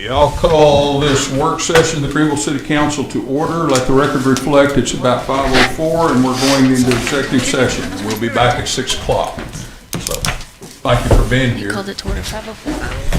I'll call this work session of the Greenville City Council to order. Let the record reflect it's about 5:04 and we're going into executive session. We'll be back at 6 o'clock. So thank you for being here. You called it to order 5:04.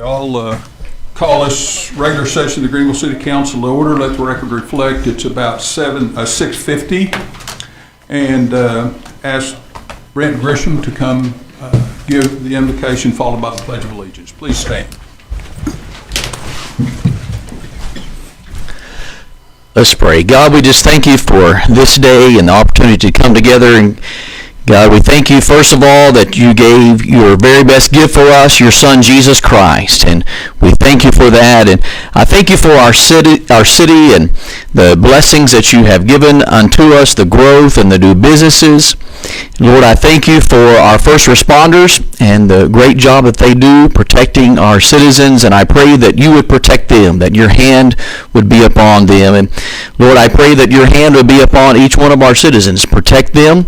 I'll call this regular session of the Greenville City Council to order. Let the record reflect it's about 6:50, and ask Brent Grisham to come give the invocation followed by the Pledge of Allegiance. Please stand. Let's pray. God, we just thank you for this day and the opportunity to come together. And God, we thank you, first of all, that you gave your very best gift for us, your Son, Jesus Christ. And we thank you for that. And I thank you for our city and the blessings that you have given unto us, the growth and the new businesses. Lord, I thank you for our first responders and the great job that they do protecting our citizens, and I pray that you would protect them, that your hand would be upon them. And Lord, I pray that your hand would be upon each one of our citizens. Protect them.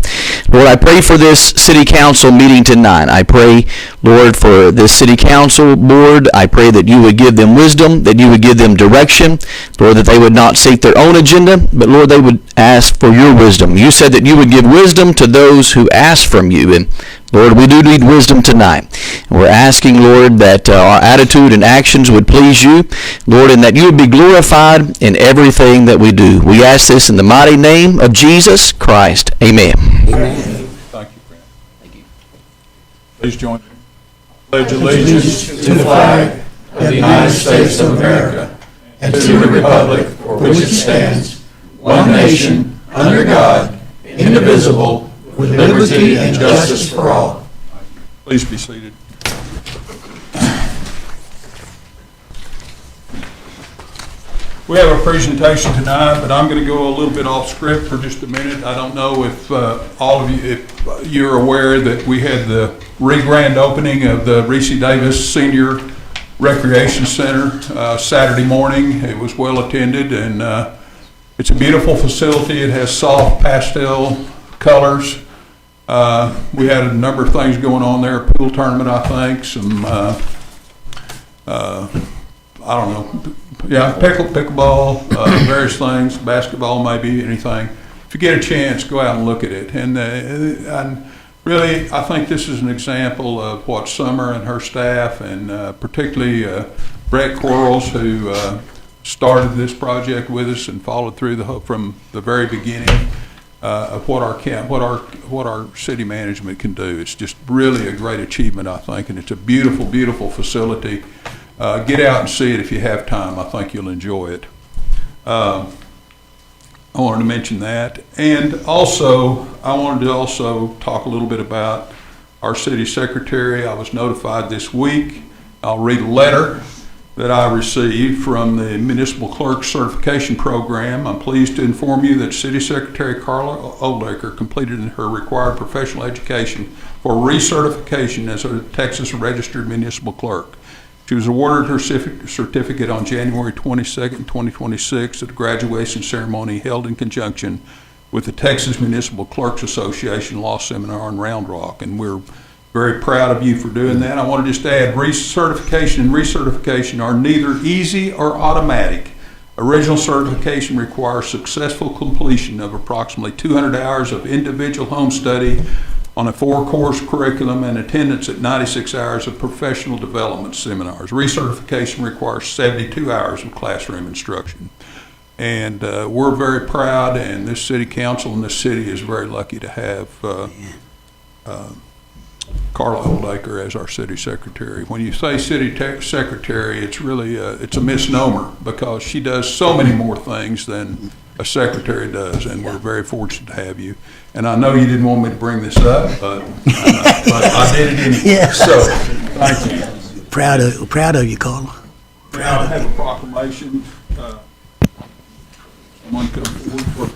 Lord, I pray for this city council meeting tonight. I pray, Lord, for this city council board. I pray that you would give them wisdom, that you would give them direction. Lord, that they would not seek their own agenda, but Lord, they would ask for your wisdom. You said that you would give wisdom to those who ask from you. And Lord, we do need wisdom tonight. And we're asking, Lord, that our attitude and actions would please you, Lord, and that you would be glorified in everything that we do. We ask this in the mighty name of Jesus Christ. Amen. Amen. Thank you, Brent. Thank you. Please join me. Pledge allegiance to the flag of the United States of America and to the republic for which it stands, one nation, under God, indivisible, with liberty and justice for all. Please be seated. We have a presentation tonight, but I'm going to go a little bit off script for just a minute. I don't know if all of you, if you're aware that we had the re-grand opening of the Reese Davis Senior Recreation Center Saturday morning. It was well attended, and it's a beautiful facility. It has soft pastel colors. We had a number of things going on there, a pool tournament, I think, some, I don't know, yeah, pickleball, various things, basketball maybe, anything. If you get a chance, go out and look at it. And really, I think this is an example of what Summer and her staff, and particularly Brett Quarles, who started this project with us and followed through from the very beginning, of what our city management can do. It's just really a great achievement, I think, and it's a beautiful, beautiful facility. Get out and see it if you have time. I think you'll enjoy it. I wanted to mention that, and also I wanted to also talk a little bit about our city secretary. I was notified this week. I'll read a letter that I received from the Municipal Clerk Certification Program. I'm pleased to inform you that City Secretary Carla Oldaker completed her required professional education for recertification as a Texas Registered Municipal Clerk. She was awarded her certificate on January 22nd, 2026 at a graduation ceremony held in conjunction with the Texas Municipal Clerks Association Law Seminar in Round Rock, and we're very proud of you for doing that. I want to just add, recertification and recertification are neither easy or automatic. Original certification requires successful completion of approximately 200 hours of individual home study on a 4-course curriculum and attendance at 96 hours of professional development seminars. Recertification requires 72 hours of classroom instruction. And we're very proud, and this city council and this city is very lucky to have Carla Oldaker as our city secretary. When you say city secretary, it's really it's a misnomer, because she does so many more things than a secretary does, and we're very fortunate to have you. And I know you didn't want me to bring this up, but I did it anyway. Yeah. So thank you. Proud of you, Carla. Now I have a proclamation. Someone come forward for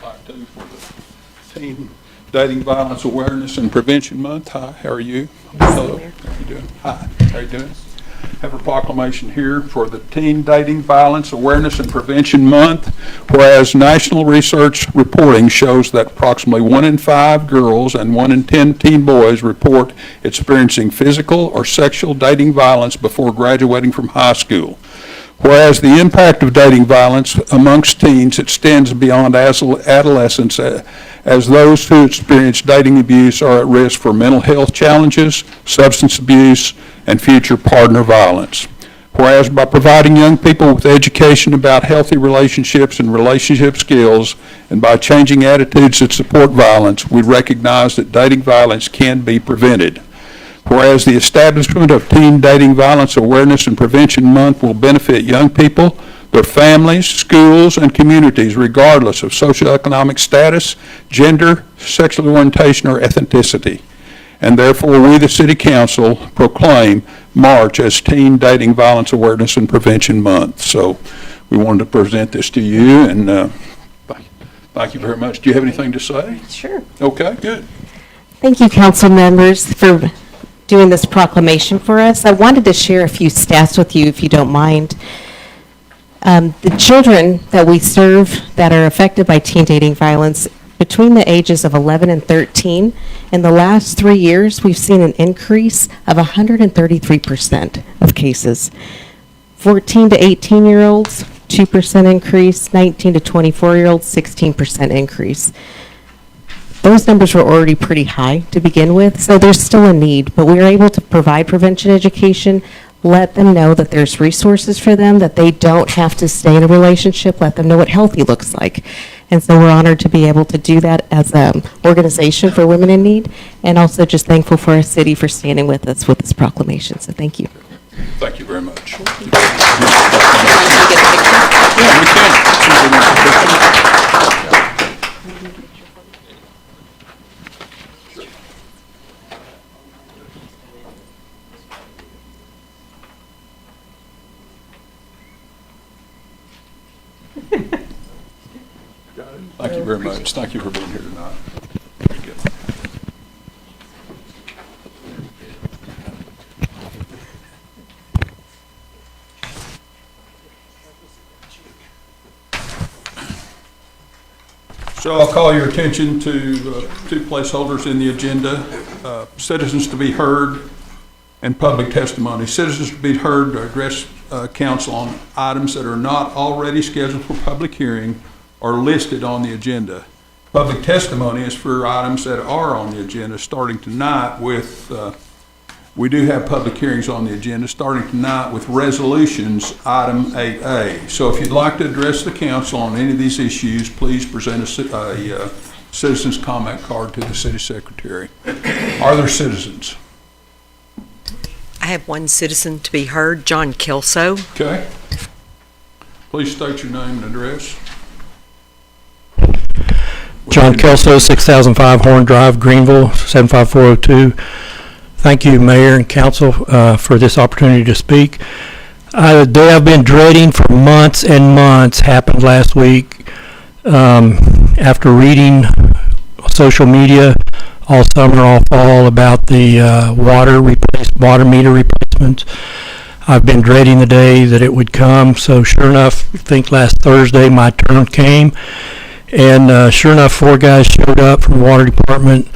the Teen Dating Violence Awareness and Prevention Month. Hi, how are you? Hello. How are you doing? Hi, how are you doing? I have a proclamation here for the Teen Dating Violence Awareness and Prevention Month, whereas national research reporting shows that approximately 1 in 5 girls and 1 in 10 teen boys report experiencing physical or sexual dating violence before graduating from high school. Whereas the impact of dating violence amongst teens extends beyond adolescence, as those who experience dating abuse are at risk for mental health challenges, substance abuse, and future partner violence. Whereas by providing young people with education about healthy relationships and relationship skills, and by changing attitudes that support violence, we recognize that dating violence can be prevented. Whereas the establishment of Teen Dating Violence Awareness and Prevention Month will benefit young people, their families, schools, and communities regardless of socioeconomic status, gender, sexual orientation, or ethnicity. And therefore, we, the City Council, proclaim March as Teen Dating Violence Awareness and Prevention Month. So we wanted to present this to you, and thank you very much. Do you have anything to say? Sure. Okay, good. Thank you, council members, for doing this proclamation for us. I wanted to share a few stats with you, if you don't mind. The children that we serve that are affected by teen dating violence between the ages of 11 and 13, in the last 3 years, we've seen an increase of 133% of cases. 14 to 18-year-olds, 2% increase. 19 to 24-year-olds, 16% increase. Those numbers were already pretty high to begin with, so there's still a need, but we are able to provide prevention education, let them know that there's resources for them, that they don't have to stay in a relationship, let them know what healthy looks like. And so we're honored to be able to do that as an organization for women in need, and also just thankful for our city for standing with us with this proclamation. So thank you. Thank you very much. Thank you very much. Thank you for being here tonight. Very good. So I'll call your attention to two placeholders in the agenda, citizens to be heard and public testimony. Citizens to be heard to address council on items that are not already scheduled for public hearing or listed on the agenda. Public testimony is for items that are on the agenda, starting tonight with, we do have public hearings on the agenda, starting tonight with resolutions, item 8A. So if you'd like to address the council on any of these issues, please present a citizen's comment card to the city secretary. Are there citizens? I have one citizen to be heard, John Kelso. Okay. Please state your name and address. John Kelso, 6005 Horn Drive, Greenville, 75402. Thank you, Mayor and Council, for this opportunity to speak. The day I've been dreading for months and months happened last week. After reading social media all summer, all fall about the water meter replacements, I've been dreading the day that it would come. So sure enough, I think last Thursday my turn came. And sure enough, 4 guys showed up from the water department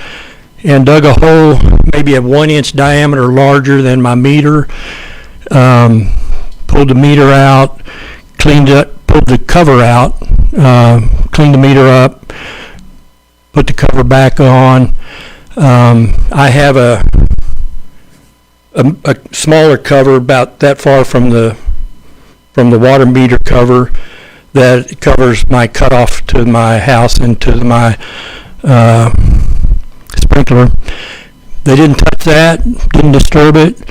and dug a hole maybe a 1-inch diameter larger than my meter, pulled the meter out, cleaned it, pulled the cover out, cleaned the meter up, put the cover back on. I have a smaller cover about that far from the water meter cover that covers my cutoff to my house and to my sprinkler. They didn't touch that, didn't disturb it.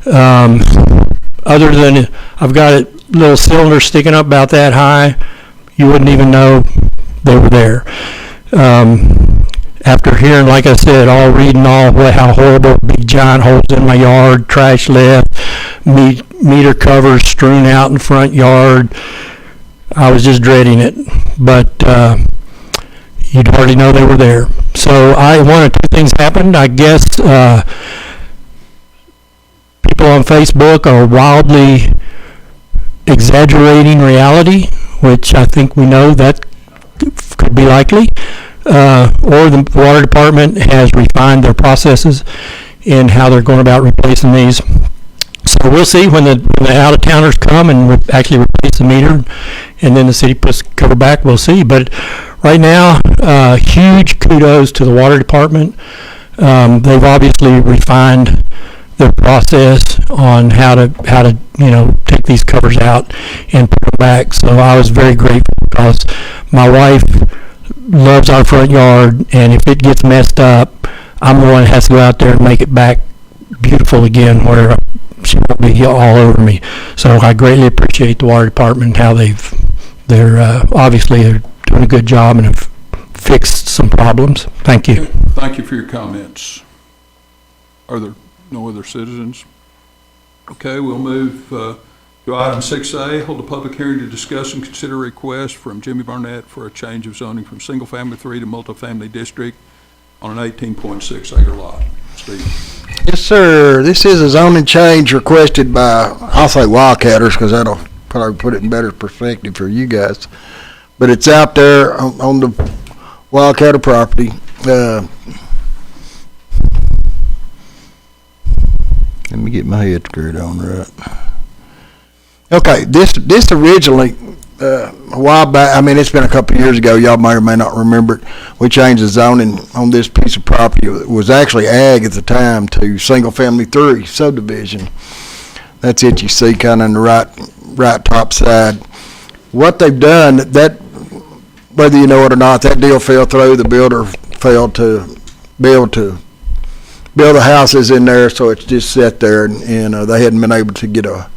Other than I've got a little cylinder sticking up about that high, you wouldn't even know they were there. After hearing, like I said, reading how horrible, big giant holes in my yard, trash left, meter covers strewn out in the front yard, I was just dreading it, but you'd hardly know they were there. So one or two things happened. I guess people on Facebook are wildly exaggerating reality, which I think we know that could be likely. Or the water department has refined their processes in how they're going about replacing these. So we'll see when the out-of-towners come and actually replace the meter, and then the city puts cover back, we'll see. But right now, huge kudos to the water department. They've obviously refined their process on how to take these covers out and put them back. So I was very grateful because my wife loves our front yard, and if it gets messed up, I'm the one that has to go out there and make it back beautiful again where she won't be all over me. So I greatly appreciate the water department and how they're obviously they're doing a good job and have fixed some problems. Thank you. Thank you for your comments. Are there no other citizens? Okay, we'll move to item 6A, hold a public hearing to discuss and consider a request from Jimmy Barnett for a change of zoning from single-family 3 to multifamily district on an 18.6 acre lot. Steve. Yes, sir. This is a zoning change requested by, I'll say Wildcatters, because that'll probably put it in better perspective for you guys. But it's out there on the Wildcatter property. Let me get my head screwed on right. Okay, this originally, a while back, I mean, it's been a couple of years ago, y'all may or may not remember it, we changed the zoning on this piece of property. It was actually ag at the time to single-family 3 subdivision. That's it, you see kind of on the right top side. What they've done, that, whether you know it or not, that deal fell through. The builder failed to be able to build the houses in there, so it's just sat there, and they hadn't been able to get a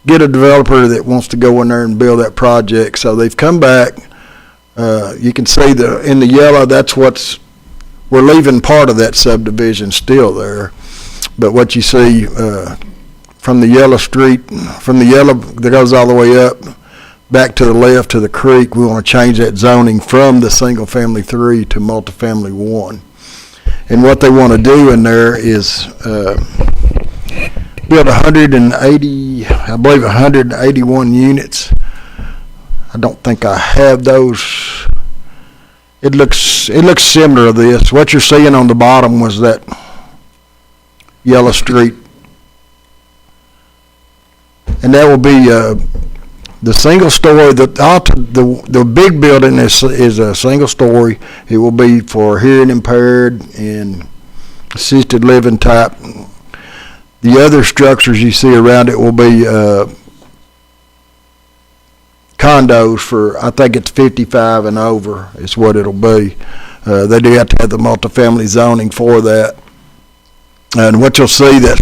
developer that wants to go in there and build that project. So they've come back. You can see in the yellow, we're leaving part of that subdivision still there. But what you see from the yellow street, from the yellow that goes all the way up, back to the left to the creek, we want to change that zoning from the single family 3 to multifamily 1. And what they want to do in there is build 181 units. I don't think I have those. It looks similar to this. What you're seeing on the bottom was that yellow street. And that will be the single story. The big building is a single story. It will be for hearing impaired and assisted living type. The other structures you see around it will be condos for, I think it's 55 and over is what it'll be. They do have to have the multifamily zoning for that. And what you'll see that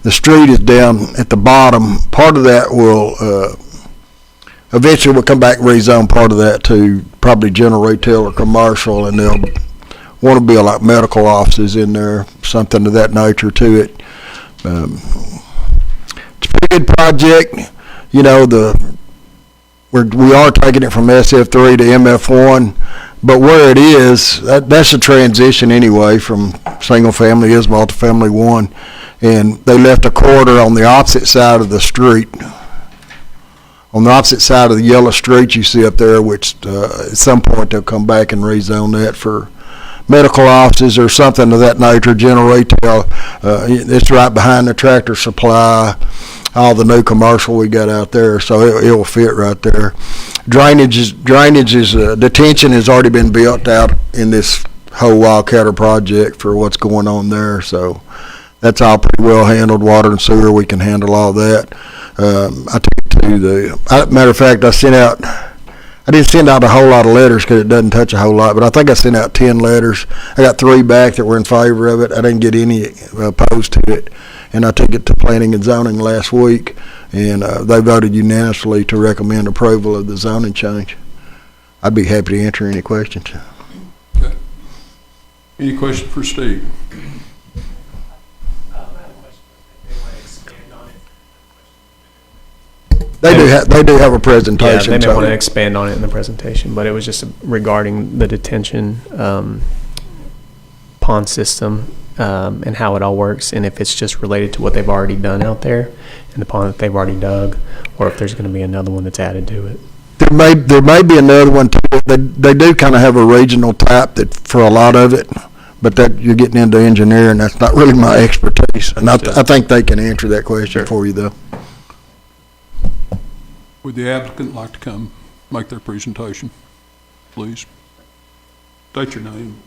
the street is down at the bottom. Part of that will eventually we'll come back and rezone part of that to probably general retail or commercial, and they'll want to build like medical offices in there, something of that nature to it. It's a pretty good project. You know, we are taking it from SF3 to MF1, but where it is, that's a transition anyway from single family is multifamily 1, and they left a corridor on the opposite side of the street. On the opposite side of the yellow street you see up there, which at some point they'll come back and rezone that for medical offices or something of that nature, general retail. It's right behind the Tractor Supply, all the new commercial we got out there, so it will fit right there. Drainage is detention has already been built out in this whole Wildcatter project for what's going on there, so that's all pretty well handled. Water and sewer, we can handle all that. I took it to matter of fact, I didn't send out a whole lot of letters because it doesn't touch a whole lot, but I think I sent out 10 letters. I got 3 back that were in favor of it. I didn't get any opposed to it, and I took it to planning and zoning last week, and they voted unanimously to recommend approval of the zoning change. I'd be happy to answer any questions. Okay. Any question for Steve? They do have a presentation. Yeah, they may want to expand on it in the presentation, but it was just regarding the detention pond system and how it all works, and if it's just related to what they've already done out there and the pond that they've already dug, or if there's going to be another one that's added to it. There may be another one too. They do kind of have a regional type that for a lot of it, but that you're getting into engineering, that's not really my expertise. And I think they can answer that question for you, though. Would the applicant like to come make their presentation, please? State your name.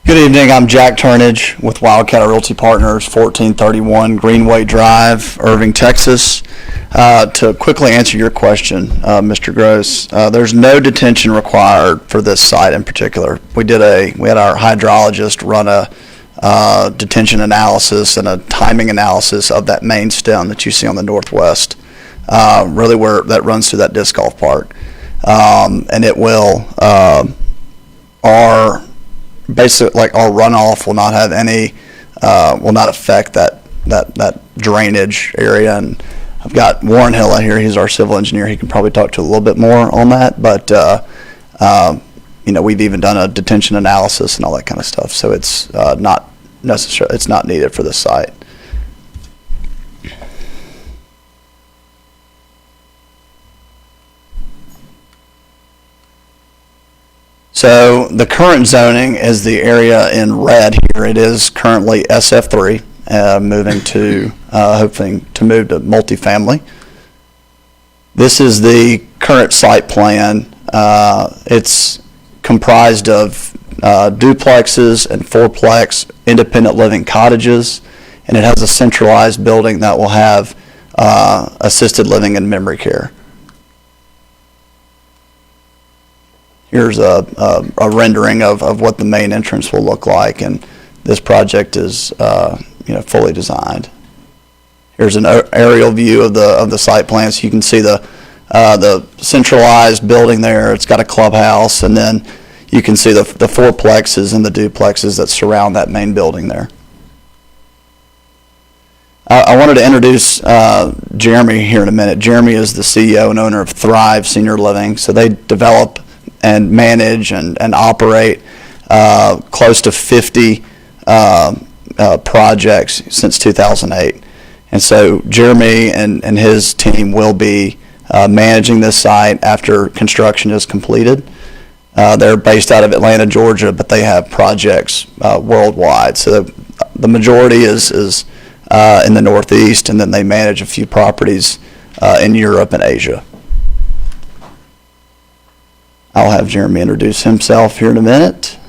Good evening, I'm Jack Turnage with Wildcat Realty Partners, 1431 Greenway Drive, Irving, Texas. To quickly answer your question, Mr. Gross, there's no detention required for this site in particular. We had our hydrologist run a detention analysis and a timing analysis of that main stem that you see on the northwest, really where that runs through that disc golf park. And it will, basically, like, our runoff will not have any, will not affect that drainage area. And I've got Warren Hill out here. He's our civil engineer. He can probably talk to a little bit more on that. But we've even done a detention analysis and all that kind of stuff. So it's not necessarily, it's not needed for this site. So the current zoning is the area in red here. It is currently SF3, moving to, hoping to move to multifamily. This is the current site plan. It's comprised of duplexes and fourplex independent living cottages, and it has a centralized building that will have assisted living and memory care. Here's a rendering of what the main entrance will look like, and this project is fully designed. Here's an aerial view of the site plan, so you can see the centralized building there. It's got a clubhouse, and then you can see the fourplexes and the duplexes that surround that main building there. I wanted to introduce Jeremy here in a minute. Jeremy is the CEO and owner of Thrive Senior Living, so they develop and manage and operate close to 50 projects since 2008. And so Jeremy and his team will be managing this site after construction is completed. They're based out of Atlanta, Georgia, but they have projects worldwide. So the majority is in the Northeast, and then they manage a few properties in Europe and Asia. I'll have Jeremy introduce himself here in a minute.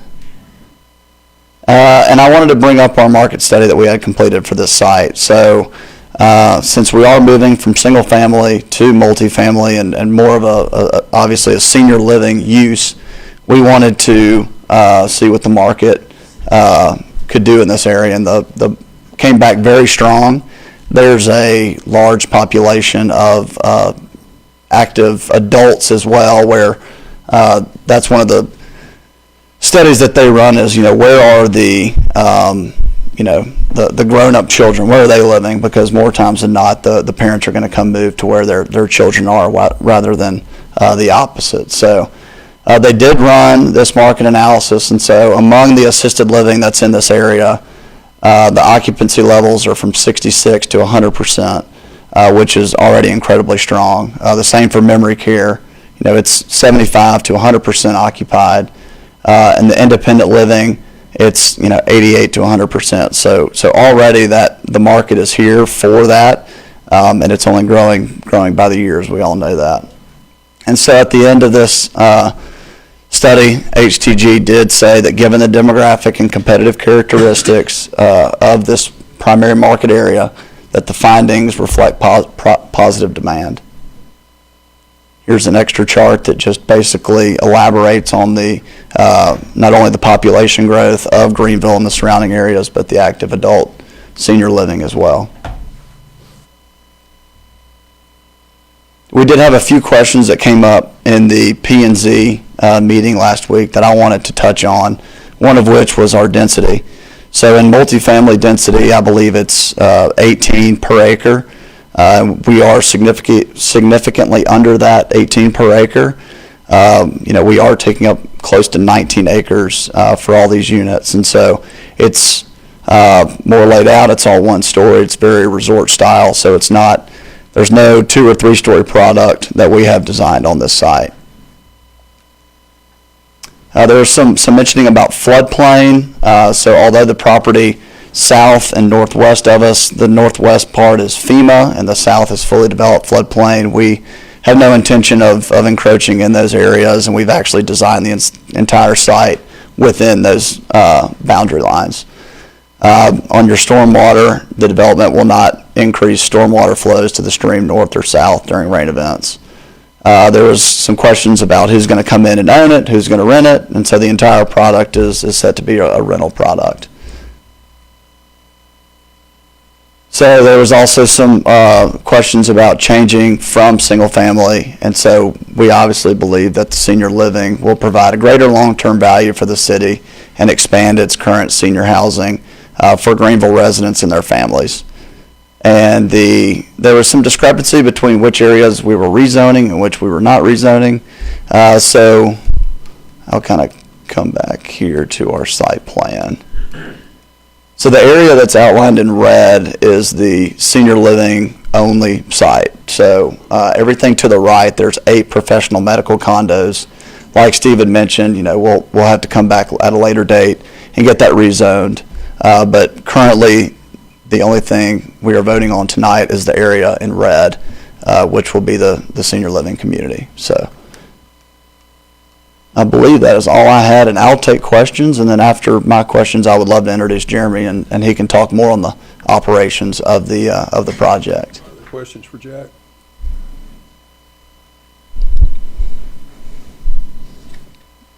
And I wanted to bring up our market study that we had completed for this site. So since we are moving from single family to multifamily and more of obviously a senior living use, we wanted to see what the market could do in this area, and the came back very strong. There's a large population of active adults as well, where that's one of the studies that they run is, where are the grown-up children, where are they living? Because more times than not, the parents are going to come move to where their children are rather than the opposite. So they did run this market analysis, and so among the assisted living that's in this area, the occupancy levels are from 66 to 100%, which is already incredibly strong. The same for memory care. It's 75 to 100% occupied. And the independent living, it's 88 to 100%. So already that the market is here for that, and it's only growing by the years. We all know that. And so at the end of this study, HTG did say that given the demographic and competitive characteristics of this primary market area, that the findings reflect positive demand. Here's an extra chart that just basically elaborates on the not only the population growth of Greenville and the surrounding areas, but the active adult senior living as well. We did have a few questions that came up in the P&Z meeting last week that I wanted to touch on, one of which was our density. So in multifamily density, I believe it's 18 per acre. We are significantly under that 18 per acre. We are taking up close to 19 acres for all these units, and so it's more laid out. It's all one story. It's very resort style, so it's not. There's no 2 or 3 story product that we have designed on this site. There was some mentioning about floodplain. So although the property south and northwest of us, the northwest part is FEMA and the south is fully developed floodplain, we have no intention of encroaching in those areas, and we've actually designed the entire site within those boundary lines. On your stormwater, the development will not increase stormwater flows to the stream north or south during rain events. There was some questions about who's going to come in and own it, who's going to rent it, and so the entire product is set to be a rental product. So there was also some questions about changing from single family, and so we obviously believe that the senior living will provide a greater long-term value for the city and expand its current senior housing for Greenville residents and their families. And there was some discrepancy between which areas we were rezoning and which we were not rezoning. So I'll kind of come back here to our site plan. So the area that's outlined in red is the senior living only site. So everything to the right, there's 8 professional medical condos. Like Steve had mentioned, we'll have to come back at a later date and get that rezoned. But currently, the only thing we are voting on tonight is the area in red, which will be the senior living community. So I believe that is all I had, and I'll take questions, and then after my questions, I would love to introduce Jeremy, and he can talk more on the operations of the project. Other questions for Jack?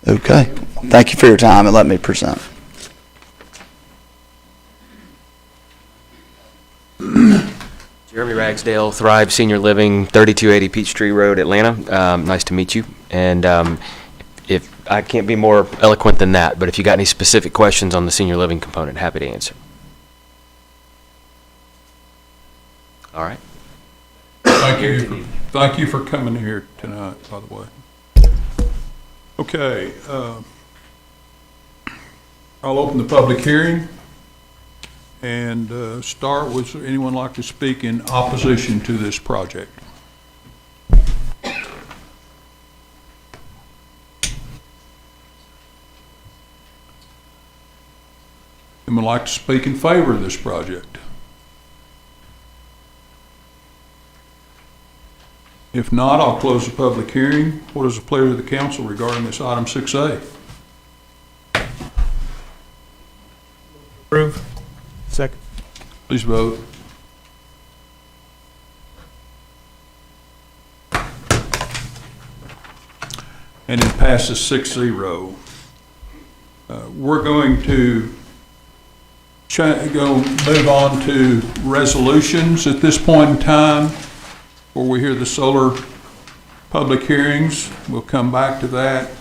Okay. Thank you for your time, and let me present. Jeremy Ragsdale, Thrive Senior Living, 3280 Peachtree Road, Atlanta. Nice to meet you. And if I can't be more eloquent than that, but if you got any specific questions on the senior living component, happy to answer. All right. Thank you for coming here tonight, by the way. Okay. I'll open the public hearing. And start with, anyone like to speak in opposition to this project? Anyone like to speak in favor of this project? If not, I'll close the public hearing. What is the pleasure of the council regarding this item 6A? Approve. Second. Please vote. And it passes 6-0. We're going to move on to resolutions at this point in time, where we hear the solar public hearings. We'll come back to that.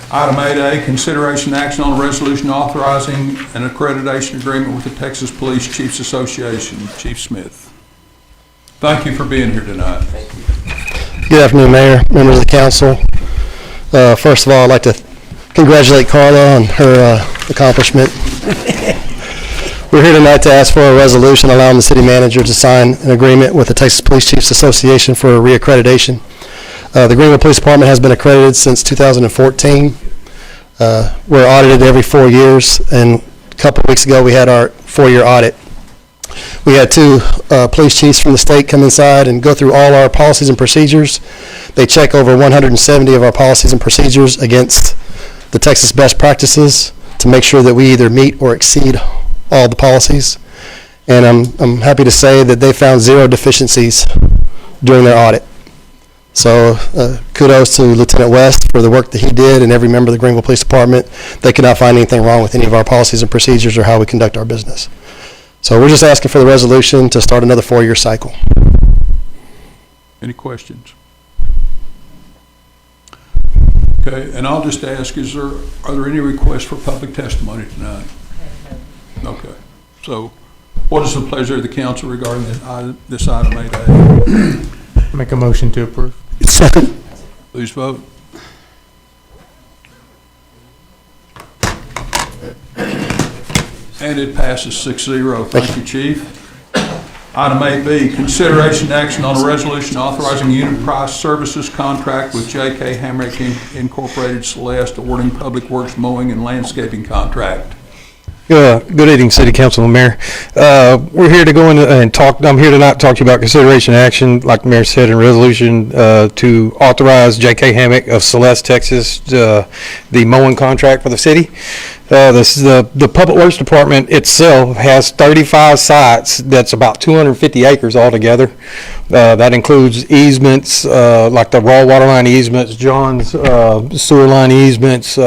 Item 8A, consideration action on a resolution authorizing an accreditation agreement with the Texas Police Chiefs Association. Chief Smith. Thank you for being here tonight. Good afternoon, Mayor, members of the council. First of all, I'd like to congratulate Carla on her accomplishment. We're here tonight to ask for a resolution allowing the city manager to sign an agreement with the Texas Police Chiefs Association for a reaccreditation. The Greenville Police Department has been accredited since 2014. We're audited every 4 years, and a couple of weeks ago we had our 4-year audit. We had 2 police chiefs from the state come inside and go through all our policies and procedures. They check over 170 of our policies and procedures against the Texas best practices to make sure that we either meet or exceed all the policies. And I'm happy to say that they found 0 deficiencies during their audit. So kudos to Lieutenant West for the work that he did and every member of the Greenville Police Department. They could not find anything wrong with any of our policies and procedures or how we conduct our business. So we're just asking for the resolution to start another 4-year cycle. Any questions? Okay, and I'll just ask, are there any requests for public testimony tonight? Okay, so what is the pleasure of the council regarding this item 8A? Make a motion to approve. Second. Please vote. And it passes 6-0. Thank you, Chief. Item 8B, consideration and action on a resolution authorizing unit price services contract with J.K. Hamrick Incorporated Celeste, awarding public works mowing and landscaping contract. Good evening, City Council and Mayor. We're here to go in and talk, I'm here tonight to talk to you about consideration and action, like the Mayor said, in resolution to authorize J.K. Hammock of Celeste, Texas, the mowing contract for the city. The Public Works Department itself has 35 sites. That's about 250 acres altogether. That includes easements, like the raw water line easements, John's sewer line easements,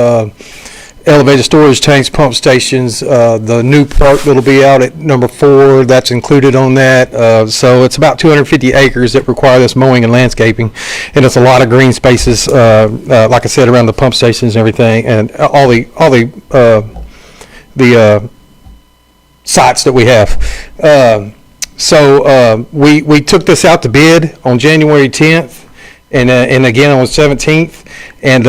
elevated storage tanks, pump stations, the new park that'll be out at number 4, that's included on that. So it's about 250 acres that require this mowing and landscaping, and it's a lot of green spaces, like I said, around the pump stations and everything, and all the sites that we have. So we took this out to bid on January 10th, and again on the 17th, and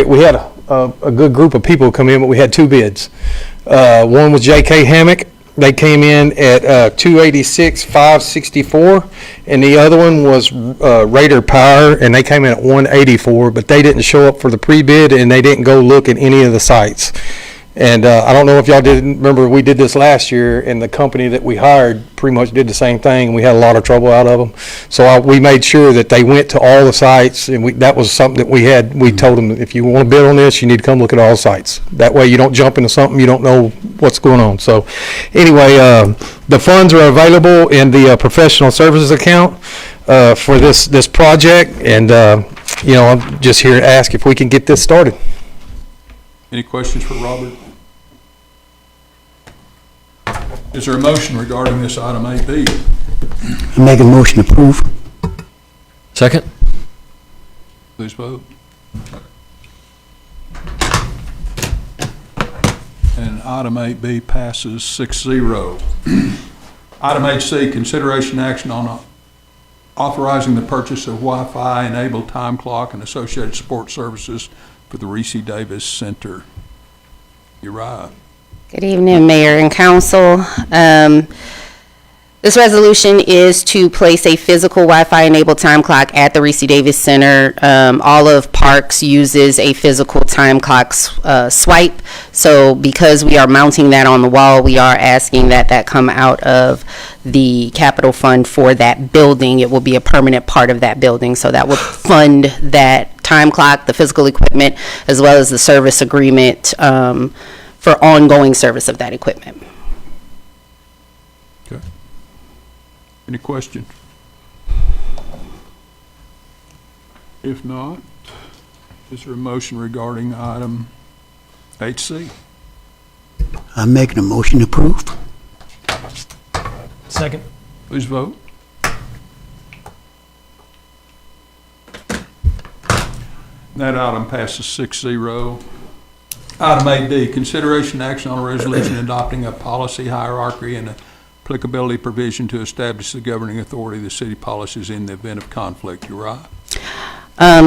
we had a good group of people come in, but we had 2 bids. One was J.K. Hammock. They came in at $286,564, and the other one was Raider Power, and they came in at $184, but they didn't show up for the pre-bid, and they didn't go look at any of the sites. And I don't know if y'all didn't remember, we did this last year, and the company that we hired pretty much did the same thing, and we had a lot of trouble out of them. So we made sure that they went to all the sites, and that was something that we had. We told them, if you want to bid on this, you need to come look at all the sites. That way you don't jump into something you don't know what's going on. So anyway, the funds are available in the professional services account for this project, and I'm just here to ask if we can get this started. Any questions for Robert? Is there a motion regarding this item 8B? I make a motion to approve. Second? Please vote. And item 8B passes 6-0. Item 8C, consideration action on authorizing the purchase of Wi-Fi enabled time clock and associated support services for the Reese Davis Center. Uriah. Good evening, Mayor and Council. This resolution is to place a physical Wi-Fi enabled time clock at the Reese Davis Center. All of Parks uses a physical time clock swipe. So because we are mounting that on the wall, we are asking that come out of the capital fund for that building. It will be a permanent part of that building. So that would fund that time clock, the physical equipment, as well as the service agreement for ongoing service of that equipment. Okay. Any questions? If not, is there a motion regarding item 8C? I'm making a motion to approve. Second. Please vote. That item passes 6-0. Item 8D, consideration and action on a resolution adopting a policy hierarchy and applicability provision to establish the governing authority of the city policies in the event of conflict. Uriah?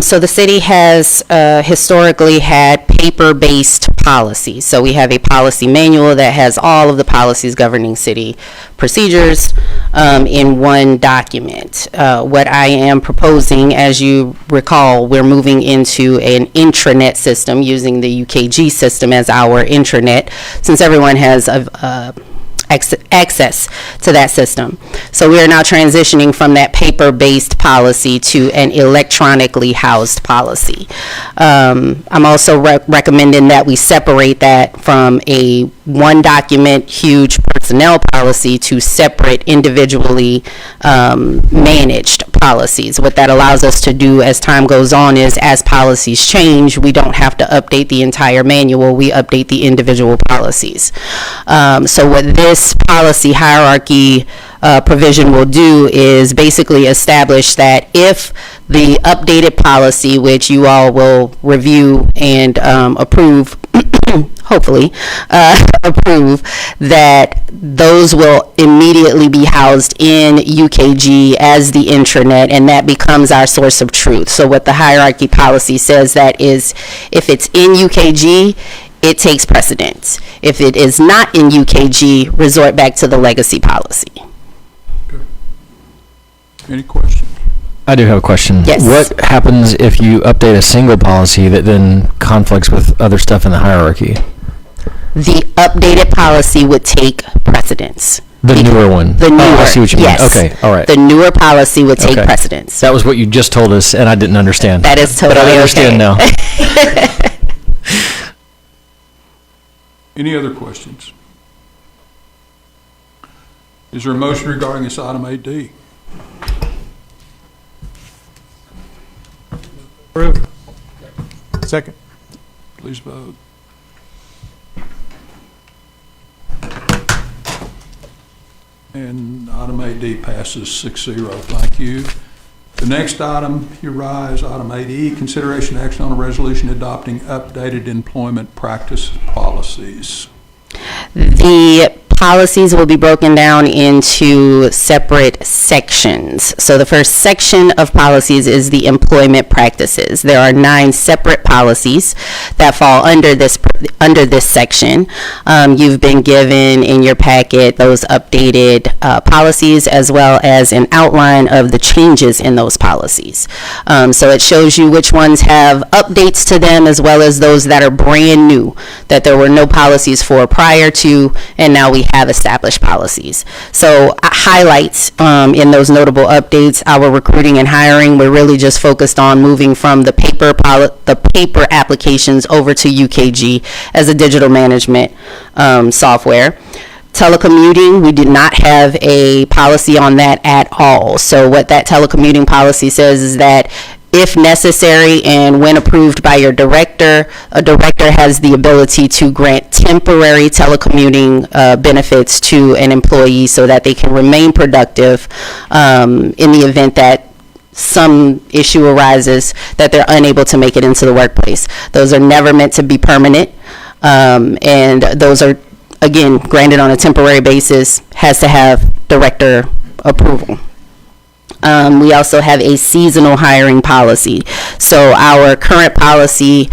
So the city has historically had paper-based policies. So we have a policy manual that has all of the policies governing city procedures in one document. What I am proposing, as you recall, we're moving into an intranet system using the UKG system as our intranet, since everyone has access to that system. So we are now transitioning from that paper-based policy to an electronically housed policy. I'm also recommending that we separate that from a one document, huge personnel policy to separate individually managed policies. What that allows us to do as time goes on is, as policies change, we don't have to update the entire manual, we update the individual policies. So what this policy hierarchy provision will do is basically establish that if the updated policy, which you all will review and approve, hopefully approve, that those will immediately be housed in UKG as the intranet, and that becomes our source of truth. So what the hierarchy policy says, that is, if it's in UKG, it takes precedence. If it is not in UKG, resort back to the legacy policy. Any questions? I do have a question. Yes. What happens if you update a single policy that then conflicts with other stuff in the hierarchy? The updated policy would take precedence. The newer one? The newer, Oh, I see what you mean. yes. Okay, all right. The newer policy would take Okay. precedence. That was what you just told us, and I didn't understand. That is totally But I understand okay. now. Any other questions? Is there a motion regarding this item 8D? Approved. Second. Please vote. And item 8D passes 6-0. Thank you. The next item here rise, item 8E, consideration action on a resolution adopting updated employment practice policies. The policies will be broken down into separate sections. So the first section of policies is the employment practices. There are 9 separate policies that fall under this section. You've been given in your packet those updated policies, as well as an outline of the changes in those policies. So it shows you which ones have updates to them, as well as those that are brand new, that there were no policies for prior to, and now we have established policies. So highlights in those notable updates: our recruiting and hiring. We're really just focused on moving from the paper applications over to UKG as a digital management software. Telecommuting, we did not have a policy on that at all. So what that telecommuting policy says is that if necessary and when approved by your director, a director has the ability to grant temporary telecommuting benefits to an employee so that they can remain productive in the event that some issue arises that they're unable to make it into the workplace. Those are never meant to be permanent, and those are, again, granted on a temporary basis, has to have director approval. We also have a seasonal hiring policy. So our current policy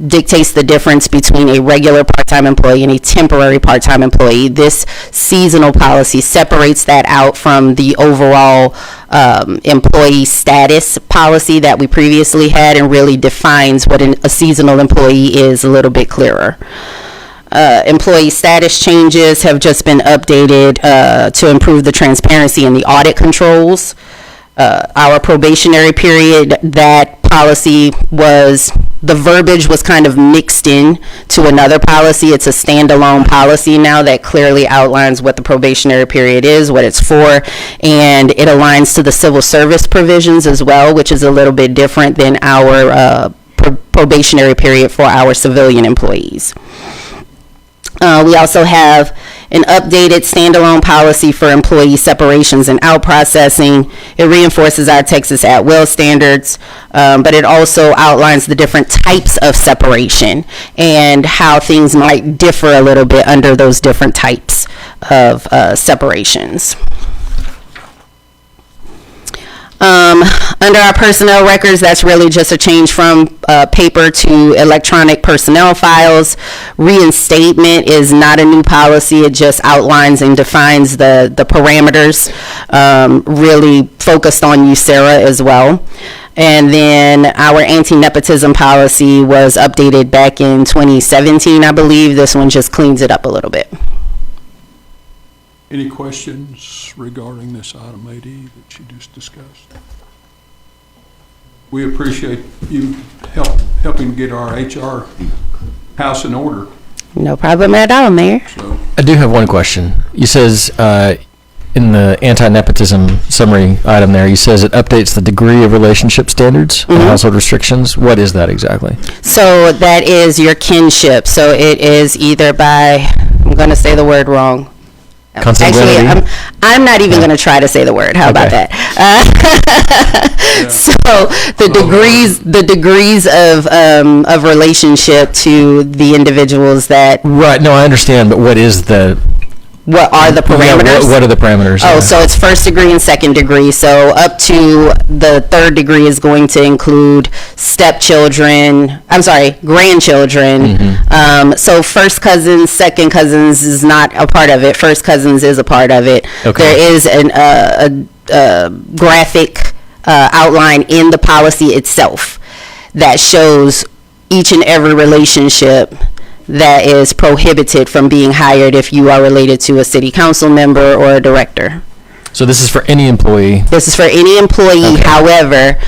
dictates the difference between a regular part-time employee and a temporary part-time employee. This seasonal policy separates that out from the overall employee status policy that we previously had, and really defines what a seasonal employee is a little bit clearer. Employee status changes have just been updated to improve the transparency and the audit controls. Our probationary period, that policy the verbiage was kind of mixed in to another policy. It's a standalone policy now that clearly outlines what the probationary period is, what it's for, and it aligns to the civil service provisions as well, which is a little bit different than our probationary period for our civilian employees. We also have an updated standalone policy for employee separations and out-processing. It reinforces our Texas at-will standards, but it also outlines the different types of separation and how things might differ a little bit under those different types of separations. Under our personnel records, that's really just a change from paper to electronic personnel files. Reinstatement is not a new policy. It just outlines and defines the parameters, really focused on USERA as well. And then our anti-nepotism policy was updated back in 2017, I believe. This one just cleans it up a little bit. Any questions regarding this item 8E that you just discussed? We appreciate you helping get our HR house in order. No problem at all, Mayor. So, I do have one question. You says in the anti-nepotism summary item there, you says it updates the degree of relationship standards and household restrictions. What is that exactly? So that is your kinship. So it is either by, I'm going to say the word wrong. Actually, I'm not even going to try to say the word. How about that? So the degrees of relationship to the individuals that. Right. No, I understand. But what are the parameters? What are the parameters? Oh, so it's first degree and second degree. So up to the third degree is going to include grandchildren. So first cousins, second cousins is not a part of it. First cousins is a part of it. Okay. There is graphic outline in the policy itself that shows each and every relationship that is prohibited from being hired if you are related to a city council member or a director. So this is for any employee? This is for any employee. Okay. However,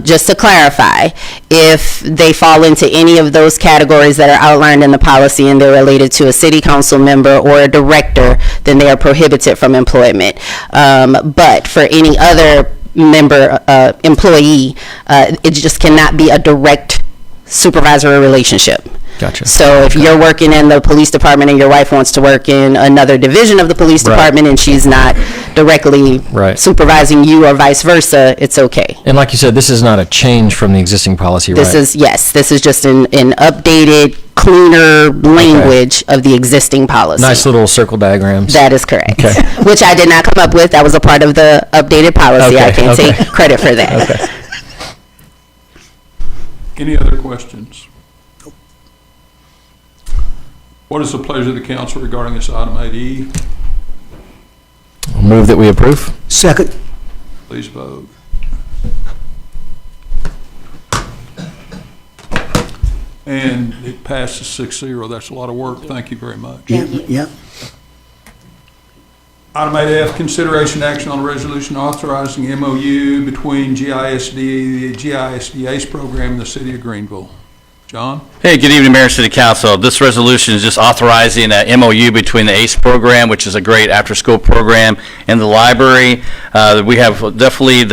just to clarify, if they fall into any of those categories that are outlined in the policy and they're related to a city council member or a director, then they are prohibited from employment. But for any other member, employee, it just cannot be a direct supervisory relationship. Gotcha. So if you're working in the police department and your wife wants to work in another division of the police Right. department and she's not directly Right. supervising you or vice versa, it's okay. And like you said, this is not a change from the existing policy, right? This is, yes, this is just an updated, cleaner language of the existing policy. Nice little circle diagrams. That is correct. Okay. Which I did not come up with. That was a part of the updated policy. I Okay, can't okay. take credit for that. Okay. Any other questions? What is the pleasure of the council regarding this item 8E? Move that we approve. Second. Please vote. And it passes 6-0. That's a lot of work. Thank you very much. Yep. Item 8F, consideration action on a resolution authorizing MOU between GISD, the GISD ACE program, and the City of Greenville. John? Hey, good evening, Mayor and City Council. This resolution is just authorizing a MOU between the ACE program, which is a great after-school program, and the library. We have definitely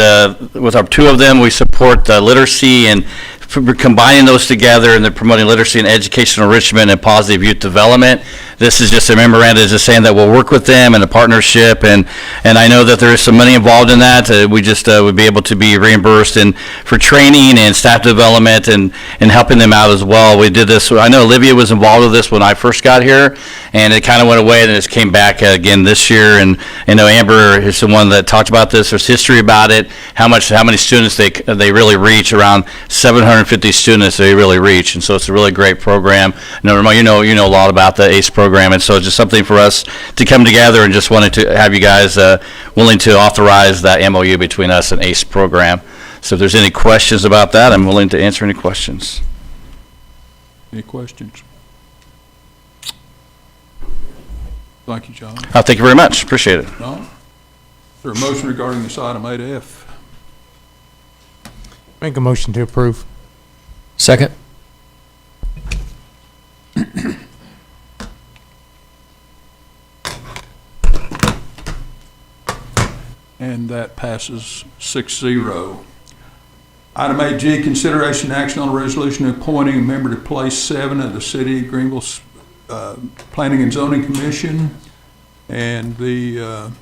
with our two of them, we support literacy and combining those together, and they're promoting literacy and educational enrichment and positive youth development. This is just a memorandum just saying that we'll work with them in a partnership, and I know that there is some money involved in that. We just would be able to be reimbursed for training and staff development and helping them out as well. We did this, I know Olivia was involved with this when I first got here, and it kind of went away, and it came back again this year, and I know Amber is the one that talked about this. There's history about it, how many students they really reach, around 750 students they really reach, and so it's a really great program. You know a lot about the ACE program, and so it's just something for us to come together, and just wanted to have you guys willing to authorize that MOU between us and ACE program. So if there's any questions about that, I'm willing to answer any questions. Any questions? Thank you, John. Thank you very much. Appreciate it. No? Is there a motion regarding this item 8F? Make a motion to approve. Second. And that passes 6-0. Item 8G, consideration action on a resolution appointing a member to Place 7 of the City of Greenville Planning and Zoning Commission. And the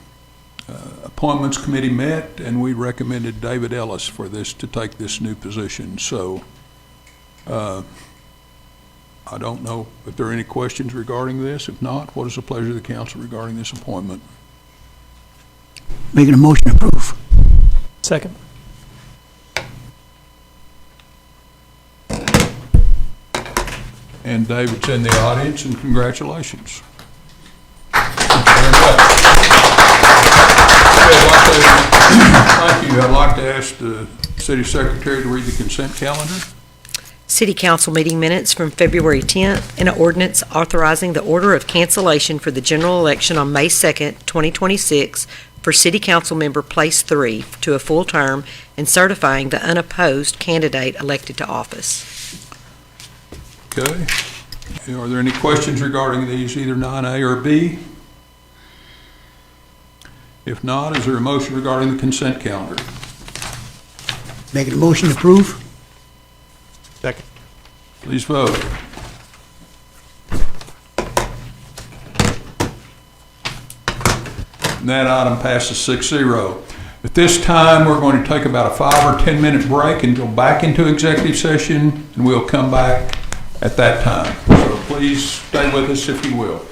Appointments Committee met, and we recommended David Ellis for this, to take this new position. So I don't know if there are any questions regarding this. If not, what is the pleasure of the council regarding this appointment? Making a motion to approve. Second. And David's in the audience, and congratulations. Thank you very much. Thank you. I'd like to ask the city secretary to read the consent calendar. City Council meeting minutes from February 10th, and an ordinance authorizing the order of cancellation for the general election on May 2nd, 2026 for City Council Member Place 3 to a full term, and certifying the unopposed candidate elected to office. Okay. Are there any questions regarding these, either 9A or B? If not, is there a motion regarding the consent calendar? Making a motion to approve. Second. Please vote. And that item passes 6-0. At this time, we're going to take about a 5 or 10 minute break and go back into executive session, and we'll come back at that time. So please stay with us if you will.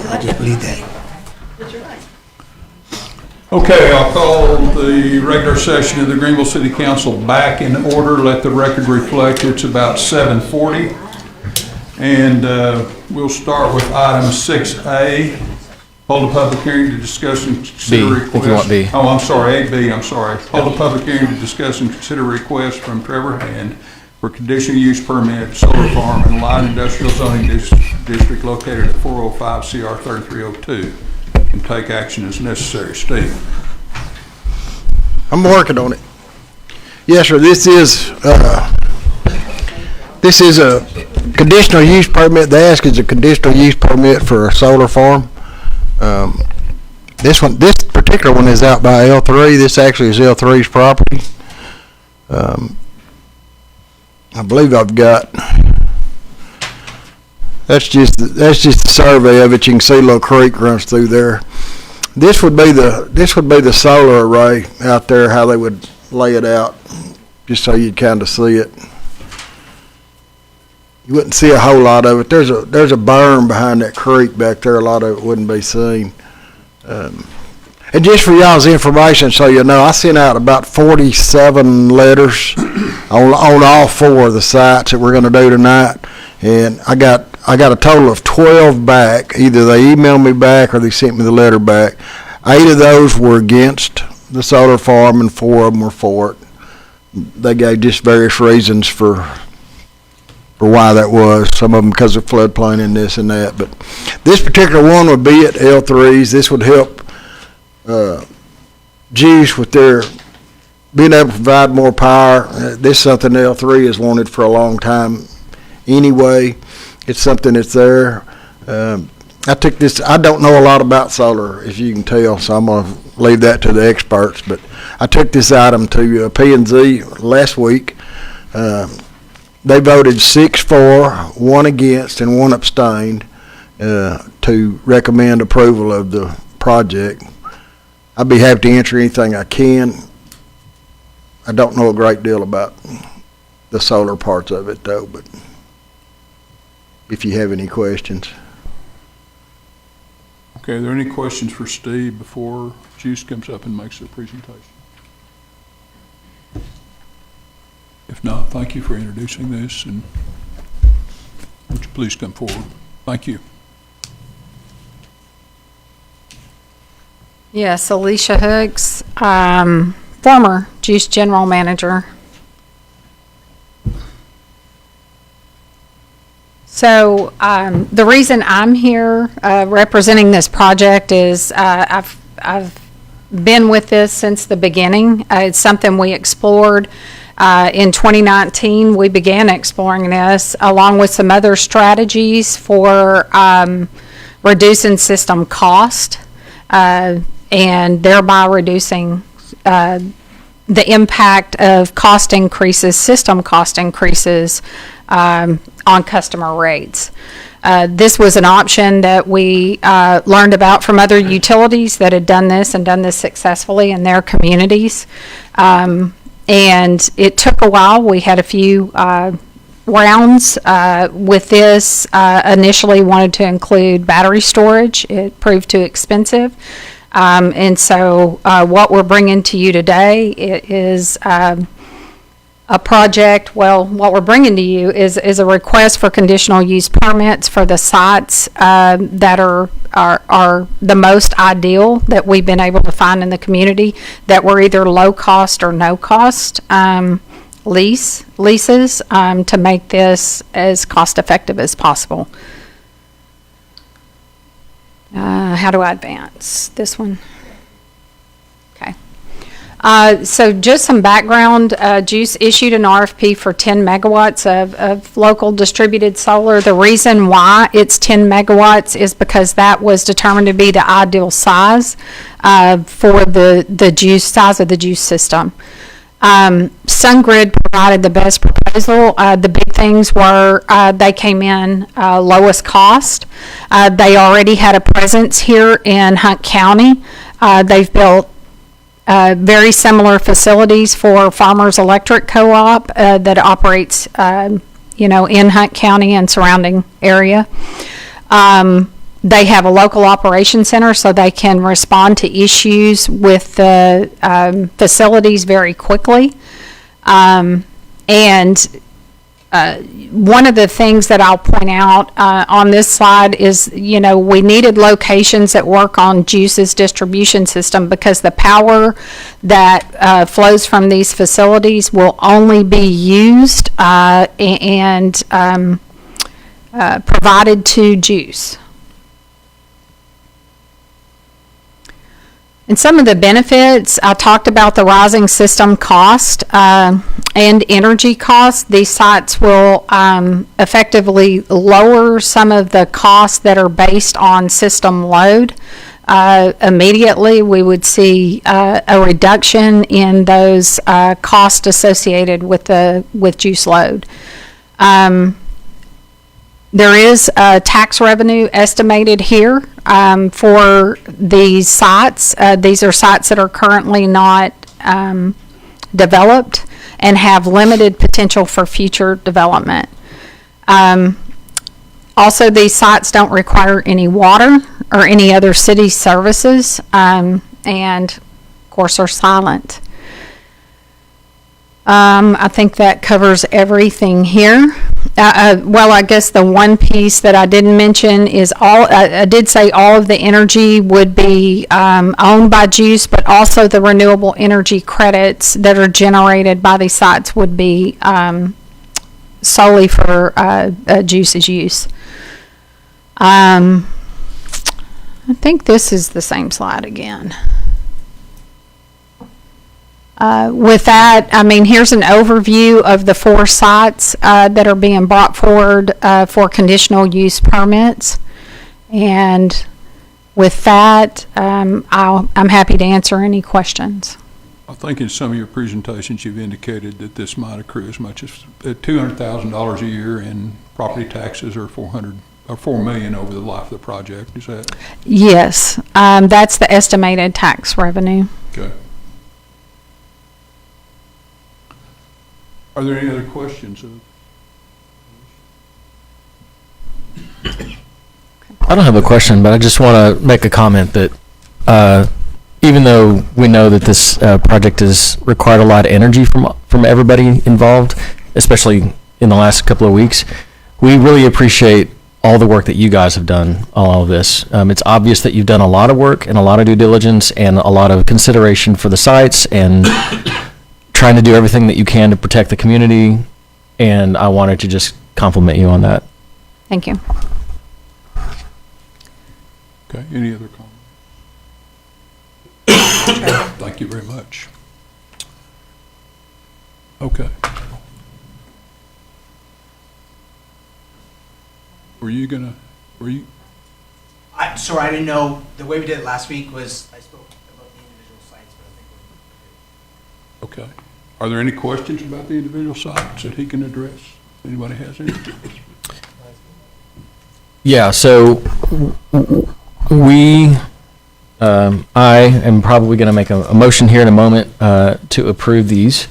I just believe that. Okay, I'll call the regular session of the Greenville City Council back in order. Let the record reflect it's about 7:40. And we'll start with item 6A. Hold a public hearing to discuss and consider B, request. if you want B. Oh, I'm sorry, 8B, I'm sorry. Hold a public hearing to discuss and consider request from Trevor Hand for conditional use permit, solar farm and light industrial zoning district located at 405 CR 3302. And take action as necessary. Steve. I'm working on it. Yes, sir, this is a conditional use permit. The ask is a conditional use permit for a solar farm. This particular one is out by L3. This actually is L3's property. I believe I've got, that's just the survey of it. You can see Little Creek runs through there. This would be the solar array out there, how they would lay it out, just so you'd kind of see it. You wouldn't see a whole lot of it. There's a berm behind that creek back there. A lot of it wouldn't be seen. And just for y'all's information, so you know, I sent out about 47 letters on all 4 of the sites that we're going to do tonight, and I got a total of 12 back. Either they emailed me back or they sent me the letter back. 8 of those were against the solar farm, and 4 of them were for it. They gave just various reasons for why that was. Some of them because of floodplain and this and that. But this particular one would be at L3's. This would help Juice with their being able to provide more power. This is something L3 has wanted for a long time anyway. It's something that's there. I don't know a lot about solar, as you can tell, so I'm going to leave that to the experts. But I took this item to P&Z last week. They voted 6 for, 1 against, and 1 abstained to recommend approval of the project. I'd be happy to answer anything I can. I don't know a great deal about the solar parts of it, though, but if you have any questions. Okay, are there any questions for Steve before Juice comes up and makes their presentation? If not, thank you for introducing this, and would you please come forward? Thank you. Yes, Alicia Hooks, former Juice General Manager. So the reason I'm here representing this project is I've been with this since the beginning. It's something we explored in 2019. We began exploring this along with some other strategies for reducing system cost and thereby reducing the impact of cost increases, system cost increases on customer rates. This was an option that we learned about from other utilities that had done this and done this successfully in their communities. And it took a while. We had a few rounds with this. Initially wanted to include battery storage. It proved too expensive. And so what we're bringing to you today is a project. Well, what we're bringing to you is a request for conditional use permits for the sites that are the most ideal that we've been able to find in the community, that were either low cost or no cost leases to make this as cost effective as possible. How do I advance this one? Okay. So just some background. Juice issued an RFP for 10 megawatts of local distributed solar. The reason why it's 10 megawatts is because that was determined to be the ideal size for the Juice size of the Juice system. SunGrid provided the best proposal. The big things were they came in lowest cost. They already had a presence here in Hunt County. They've built very similar facilities for Farmers Electric Co-op that operates, in Hunt County and surrounding area. They have a local operations center, so they can respond to issues with the facilities very quickly. And one of the things that I'll point out on this slide is, we needed locations that work on Juice's distribution system, because the power that flows from these facilities will only be used and provided to Juice. And some of the benefits, I talked about the rising system cost and energy costs. These sites will effectively lower some of the costs that are based on system load. Immediately, we would see a reduction in those costs associated with Juice load. There is tax revenue estimated here for these sites. These are sites that are currently not developed and have limited potential for future development. Also, these sites don't require any water or any other city services, and of course are silent. I think that covers everything here. Well, I guess the one piece that I didn't mention is I did say all of the energy would be owned by Juice, but also the renewable energy credits that are generated by these sites would be solely for Juice's use. I think this is the same slide again. With that, here's an overview of the 4 sites that are being brought forward for conditional use permits. And with that, I'm happy to answer any questions. I think in some of your presentations, you've indicated that this might accrue as much as $200,000 a year in property taxes, or $4 million over the life of the project. Is that? Yes, that's the estimated tax revenue. Okay. Are there any other questions? I don't have a question, but I just want to make a comment that even though we know that this project has required a lot of energy from everybody involved, especially in the last couple of weeks, we really appreciate all the work that you guys have done on all of this. It's obvious that you've done a lot of work and a lot of due diligence and a lot of consideration for the sites and trying to do everything that you can to protect the community, and I wanted to just compliment you on that. Thank you. Okay, any other comments? Thank you very much. Okay. Were you? Sorry, I didn't know, the way we did it last week was, I spoke about the individual sites, but I think we're good. Okay. Are there any questions about the individual sites that he can address? Anybody has any? Yeah, so I am probably going to make a motion here in a moment to approve these,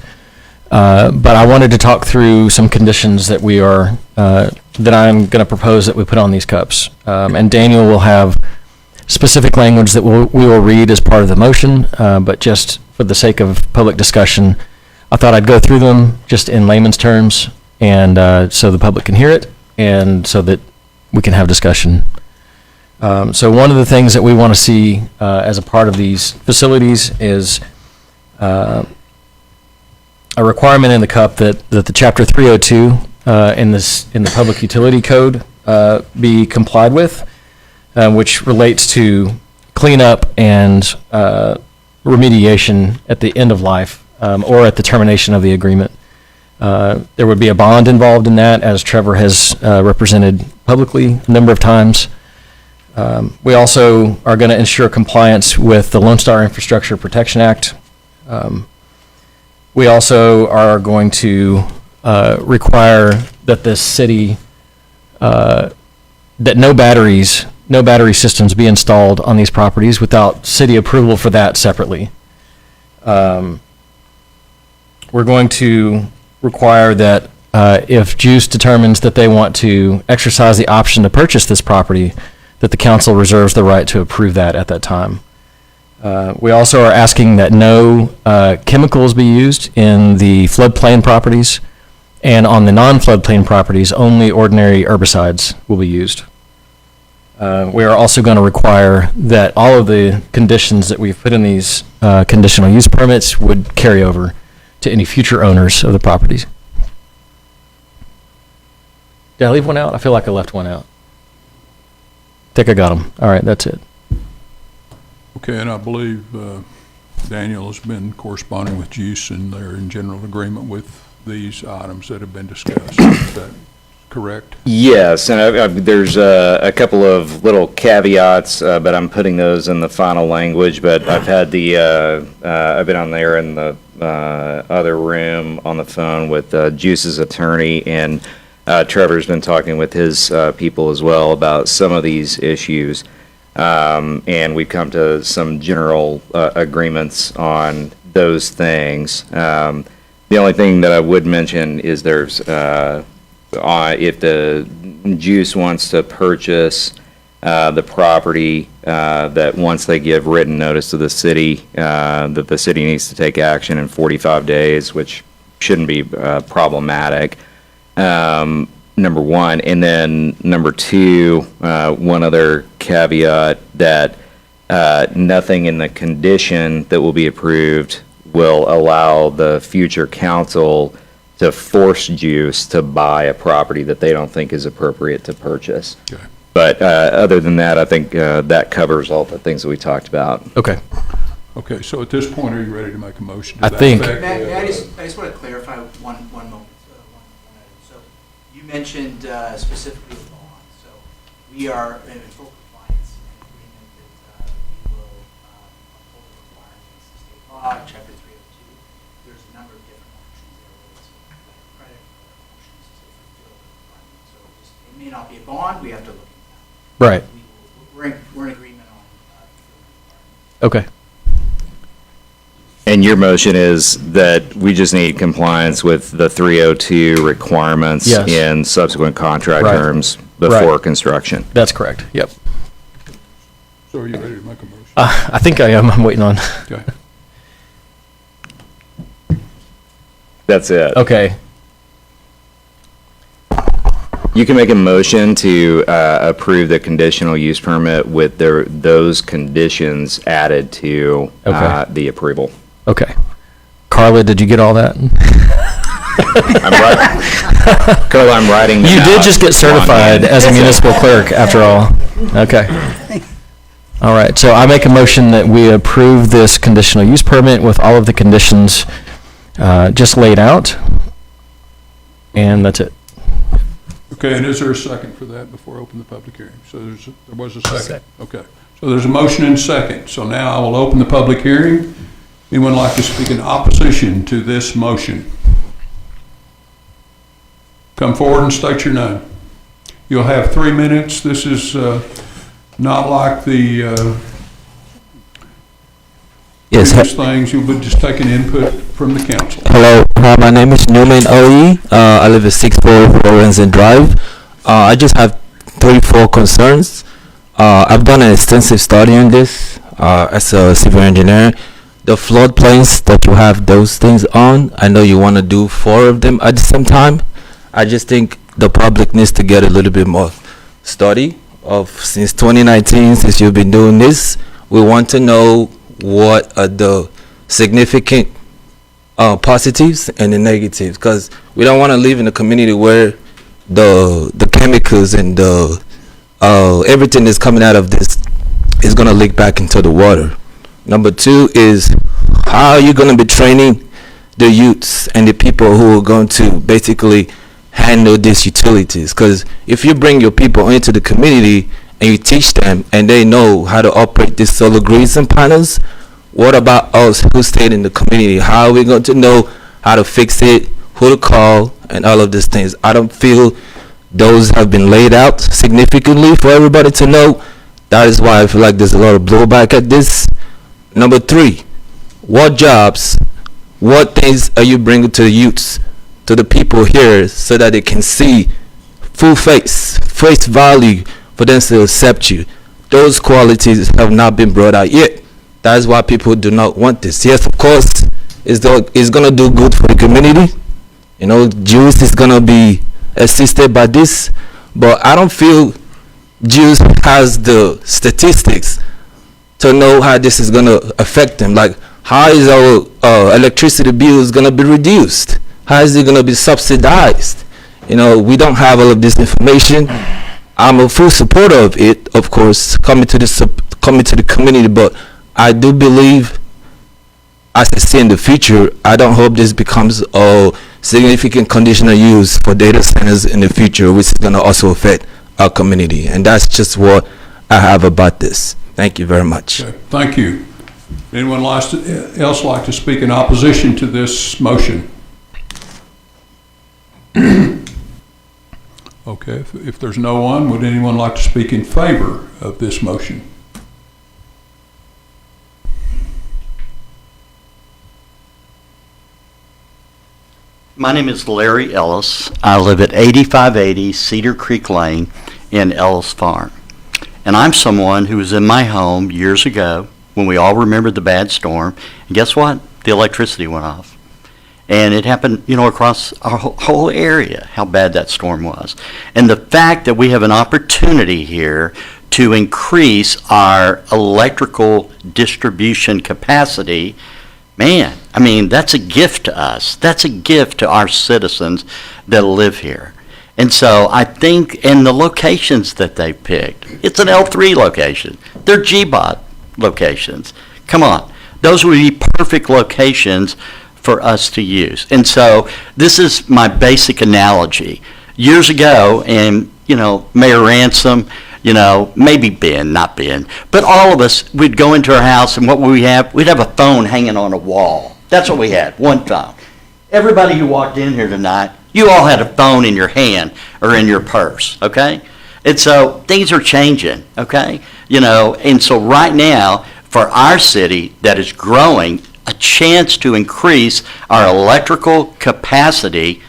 but I wanted to talk through some conditions that that I'm going to propose that we put on these cups. And Daniel will have specific language that we will read as part of the motion, but just for the sake of public discussion, I thought I'd go through them just in layman's terms, and so the public can hear it, and so that we can have discussion. So one of the things that we want to see as a part of these facilities is a requirement in the cup that the Chapter 302 in the Public Utility Code be complied with, which relates to cleanup and remediation at the end of life or at the termination of the agreement. There would be a bond involved in that, as Trevor has represented publicly a number of times. We also are going to ensure compliance with the Lone Star Infrastructure Protection Act. We also are going to require that the city, that no battery systems be installed on these properties without city approval for that separately. We're going to require that if Juice determines that they want to exercise the option to purchase this property, that the council reserves the right to approve that at that time. We also are asking that no chemicals be used in the floodplain properties, and on the non-floodplain properties, only ordinary herbicides will be used. We are also going to require that all of the conditions that we've put in these conditional use permits would carry over to any future owners of the properties. Did I leave one out? I feel like I left one out. I think I got them. All right, that's it. Okay, and I believe Daniel has been corresponding with Juice, and they're in general agreement with these items that have been discussed. Is that correct? Yes, and there's a couple of little caveats, but I'm putting those in the final language. But I've had I've been on there in the other room on the phone with Juice's attorney, and Trevor's been talking with his people as well about some of these issues. And we've come to some general agreements on those things. The only thing that I would mention is there's, if the Juice wants to purchase the property, that once they give written notice to the city, that the city needs to take action in 45 days, which shouldn't be problematic. Number one, and then number two, one other caveat that nothing in the condition that will be approved will allow the future council to force Juice to buy a property that they don't think is appropriate to purchase. Okay. But other than that, I think that covers all the things that we talked about. Okay. Okay, so at this point, are you ready to make a motion to I that think- effect? May I just want to clarify one moment. So you mentioned specifically the bond. So we are in full compliance and agreement that we will uphold the requirements of state law, Chapter 302. There's a number of different options there, whether it's like credit or options to fulfill the requirements. So it may not be a bond. We have to look at that. Right. We're in agreement on fulfilling the requirements. Okay. And your motion is that we just need compliance with the 302 requirements Yes. in subsequent contract Right. terms before construction. That's correct. Yep. So are you ready to make a motion? I think I am. I'm waiting on. Okay. That's it. Okay. You can make a motion to approve the conditional use permit with those conditions added to the approval. Okay. Carla, did you get all that? Carla, I'm writing them You did out just get certified as a municipal clerk, after all. Okay. All right, so I make a motion that we approve this conditional use permit with all of the conditions just laid out. And that's it. Okay, and is there a second for that before I open the public hearing? So there was a second. Okay, so there's a motion and second. So now I will open the public hearing. Anyone like to speak in opposition to this motion? Come forward and state your name. You'll have 3 minutes. This is not like the previous things. You'll be just taking input from the council. Hello, my name is Newman Oye. I live at 644 Lorenzen Drive. I just have 3-4 concerns. I've done an extensive study on this as a civil engineer. The floodplains that you have those things on, I know you want to do 4 of them at the same time. I just think the public needs to get a little bit more study of, since 2019, since you've been doing this, we want to know what are the significant positives and the negatives, because we don't want to live in a community where the chemicals and the everything that's coming out of this is going to leak back into the water. Number 2 is, how are you going to be training the youths and the people who are going to basically handle these utilities? Because if you bring your people into the community and you teach them and they know how to operate these solar grids and panels, what about us who stayed in the community? How are we going to know how to fix it, who to call, and all of these things? I don't feel those have been laid out significantly for everybody to know. That is why I feel like there's a lot of blowback at this. Number 3, what jobs, what things are you bringing to the youths, to the people here, so that they can see full face value for them to accept you. Those qualities have not been brought out yet. That is why people do not want this. Yes, of course, it's going to do good for the community. You know, Jews is going to be assisted by this, but I don't feel Jews has the statistics to know how this is going to affect them. Like, how is our electricity bills going to be reduced? How is it going to be subsidized? You know, we don't have all of this information. I'm a full supporter of it, of course, coming to the community, but I do believe, as I see in the future, I don't hope this becomes a significant conditional use for data centers in the future, which is going to also affect our community. And that's just what I have about this. Thank you very much. Okay, thank you. Anyone else like to speak in opposition to this motion? Okay, if there's no one, would anyone like to speak in favor of this motion? My name is Larry Ellis. I live at 8580 Cedar Creek Lane in Ellis Farm. And I'm someone who was in my home years ago when we all remembered the bad storm. And guess what? The electricity went off. And it happened, you know, across our whole area, how bad that storm was. And the fact that we have an opportunity here to increase our electrical distribution capacity, man, I mean, that's a gift to us. That's a gift to our citizens that live here. And so I think, and the locations that they picked, it's an L3 location. They're GBOT locations. Come on. Those would be perfect locations for us to use. And so this is my basic analogy. Years ago, and, you know, Mayor Ransom, you know, maybe Ben, not Ben, but all of us, we'd go into our house, and what would we have? We'd have a phone hanging on a wall. That's what we had, one phone. Everybody who walked in here tonight, you all had a phone in your hand or in your purse, okay? And so things are changing, okay? You know, and so right now, for our city that is growing, a chance to increase our electrical capacity,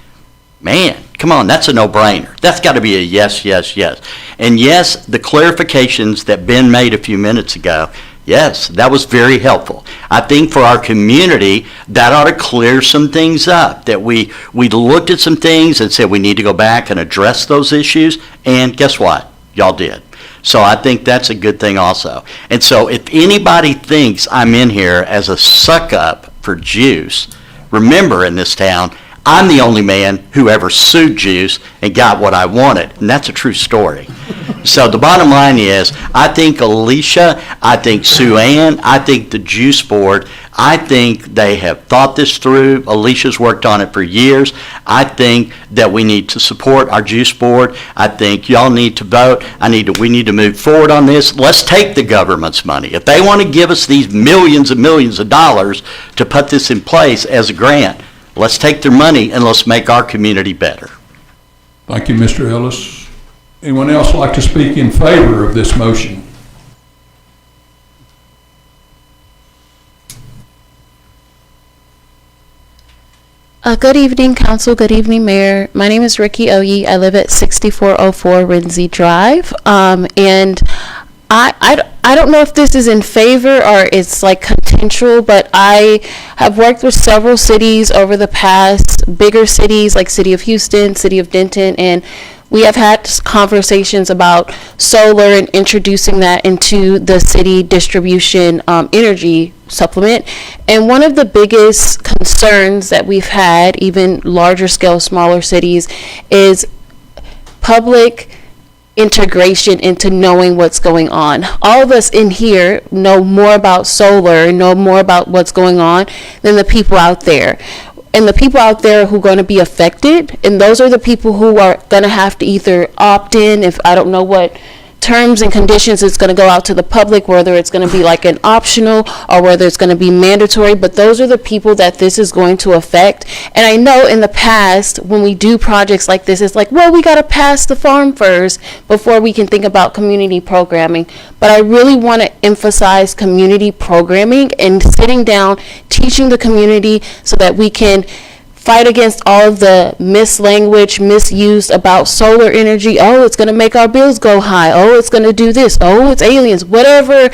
man, come on, that's a no-brainer. That's got to be a yes, yes, yes. And yes, the clarifications that Ben made a few minutes ago, yes, that was very helpful. I think for our community, that ought to clear some things up, that we looked at some things and said we need to go back and address those issues, and guess what? Y'all did. So I think that's a good thing also. And so if anybody thinks I'm in here as a suck-up for juice, remember in this town, I'm the only man who ever sued juice and got what I wanted, and that's a true story. So the bottom line is, I think Alicia, I think Sue Ann, I think the Juice Board, I think they have thought this through. Alicia's worked on it for years. I think that we need to support our Juice Board. I think y'all need to vote. We need to move forward on this. Let's take the government's money. If they want to give us these millions and millions of dollars to put this in place as a grant, let's take their money and let's make our community better. Thank you, Mr. Ellis. Anyone else like to speak in favor of this motion? Good evening, Council. Good evening, Mayor. My name is Ricky Oye. I live at 6404 Renzi Drive. And I don't know if this is in favor or it's like consensual, but I have worked with several cities over the past, bigger cities like City of Houston, City of Denton, and we have had conversations about solar and introducing that into the city distribution energy supplement. And one of the biggest concerns that we've had, even larger scale, smaller cities, is public integration into knowing what's going on. All of us in here know more about solar, know more about what's going on than the people out there. And the people out there who are going to be affected, and those are the people who are going to have to either opt in, if I don't know what terms and conditions it's going to go out to the public, whether it's going to be like an optional or whether it's going to be mandatory, but those are the people that this is going to affect. And I know in the past when we do projects like this, it's like, well, we got to pass the farm first before we can think about community programming. But I really want to emphasize community programming and sitting down, teaching the community so that we can fight against all of the mislanguage, misuse about solar energy. Oh, it's going to make our bills go high. Oh, it's going to do this. Oh, it's aliens. Whatever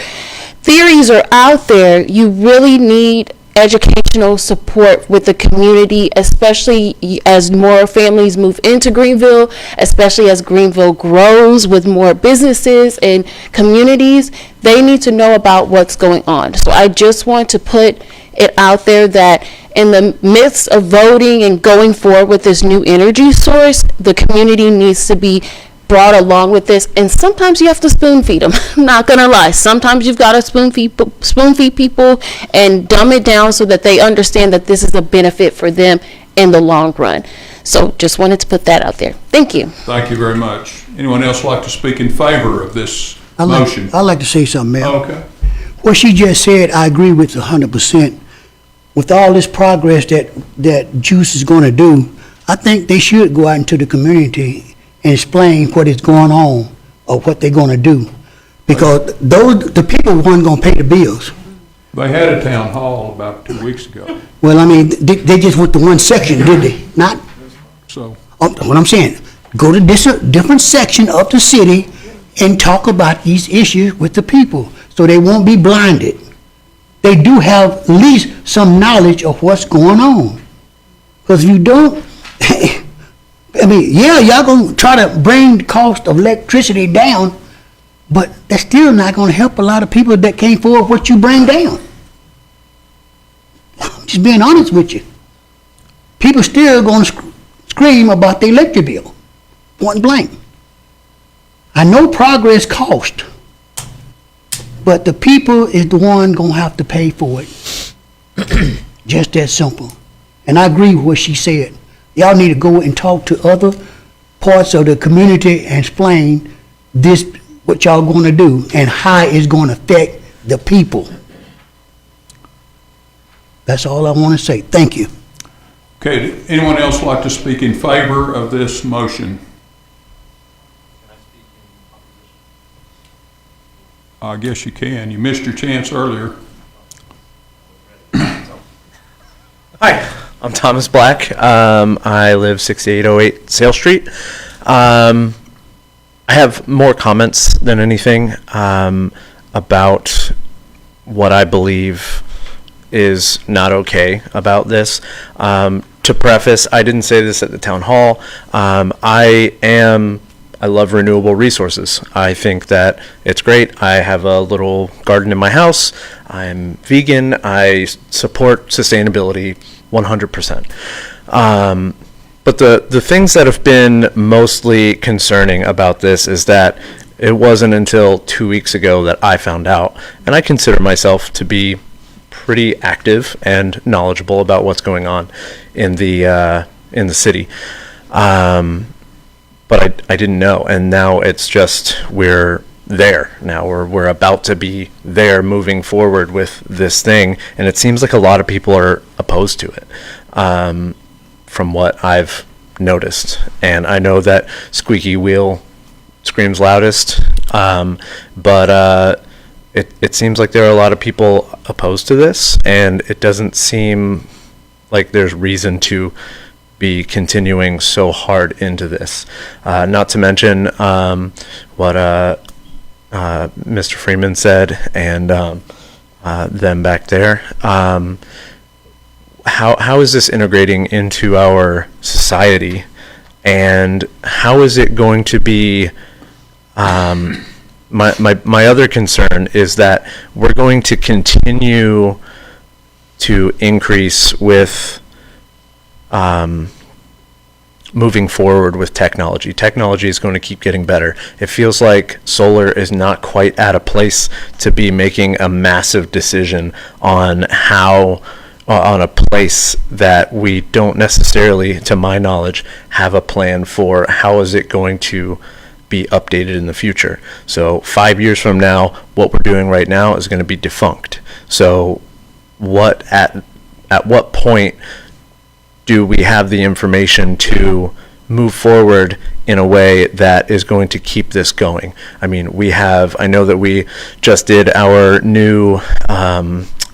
theories are out there, you really need educational support with the community, especially as more families move into Greenville, especially as Greenville grows with more businesses and communities. They need to know about what's going on. So I just want to put it out there that in the midst of voting and going forward with this new energy source, the community needs to be brought along with this. And sometimes you have to spoon feed them. I'm not gonna lie. Sometimes you've got to spoon feed people and dumb it down so that they understand that this is a benefit for them in the long run. So just wanted to put that out there. Thank you. Thank you very much. Anyone else like to speak in favor of this motion? I'd like to say something, Mel. Okay. What she just said, I agree with 100%. With all this progress that Juice is going to do, I think they should go out into the community and explain what is going on or what they're going to do. Because the people weren't going to pay the bills. They had a town hall about 2 weeks ago. Well, I mean, they just went to one section, did they? Not? So. What I'm saying, go to this different section of the city and talk about these issues with the people so they won't be blinded. They do have at least some knowledge of what's going on. Because if you don't, I mean, yeah, y'all gonna try to bring the cost of electricity down, but that's still not gonna help a lot of people that can't afford what you bring down. I'm just being honest with you. People still gonna scream about the electric bill, point blank. I know progress cost, but the people is the one gonna have to pay for it. Just that simple. And I agree with what she said. Y'all need to go and talk to other parts of the community and explain this, what y'all gonna do and how it's gonna affect the people. That's all I wanna say. Thank you. Okay, anyone else like to speak in favor of this motion? I guess you can. You missed your chance earlier. Hi, I'm Thomas Black. I live 6808 Sale Street. I have more comments than anything about what I believe is not okay about this. To preface, I didn't say this at the town hall. I love renewable resources. I think that it's great. I have a little garden in my house. I'm vegan. I support sustainability 100%. But the things that have been mostly concerning about this is that it wasn't until 2 weeks ago that I found out, and I consider myself to be pretty active and knowledgeable about what's going on in the city. But I didn't know, and now it's just we're there now. We're about to be there, moving forward with this thing, and it seems like a lot of people are opposed to it, from what I've noticed. And I know that squeaky wheel screams loudest, but it seems like there are a lot of people opposed to this, and it doesn't seem like there's reason to be continuing so hard into this. Not to mention what Mr. Freeman said and them back there. How is this integrating into our society, and how is it going to be? My other concern is that we're going to continue to increase with moving forward with technology. Technology is going to keep getting better. It feels like solar is not quite at a place to be making a massive decision on on a place that we don't necessarily, to my knowledge, have a plan for how is it going to be updated in the future. So 5 years from now, what we're doing right now is going to be defunct. So at what point do we have the information to move forward in a way that is going to keep this going? I mean, I know that we just did our new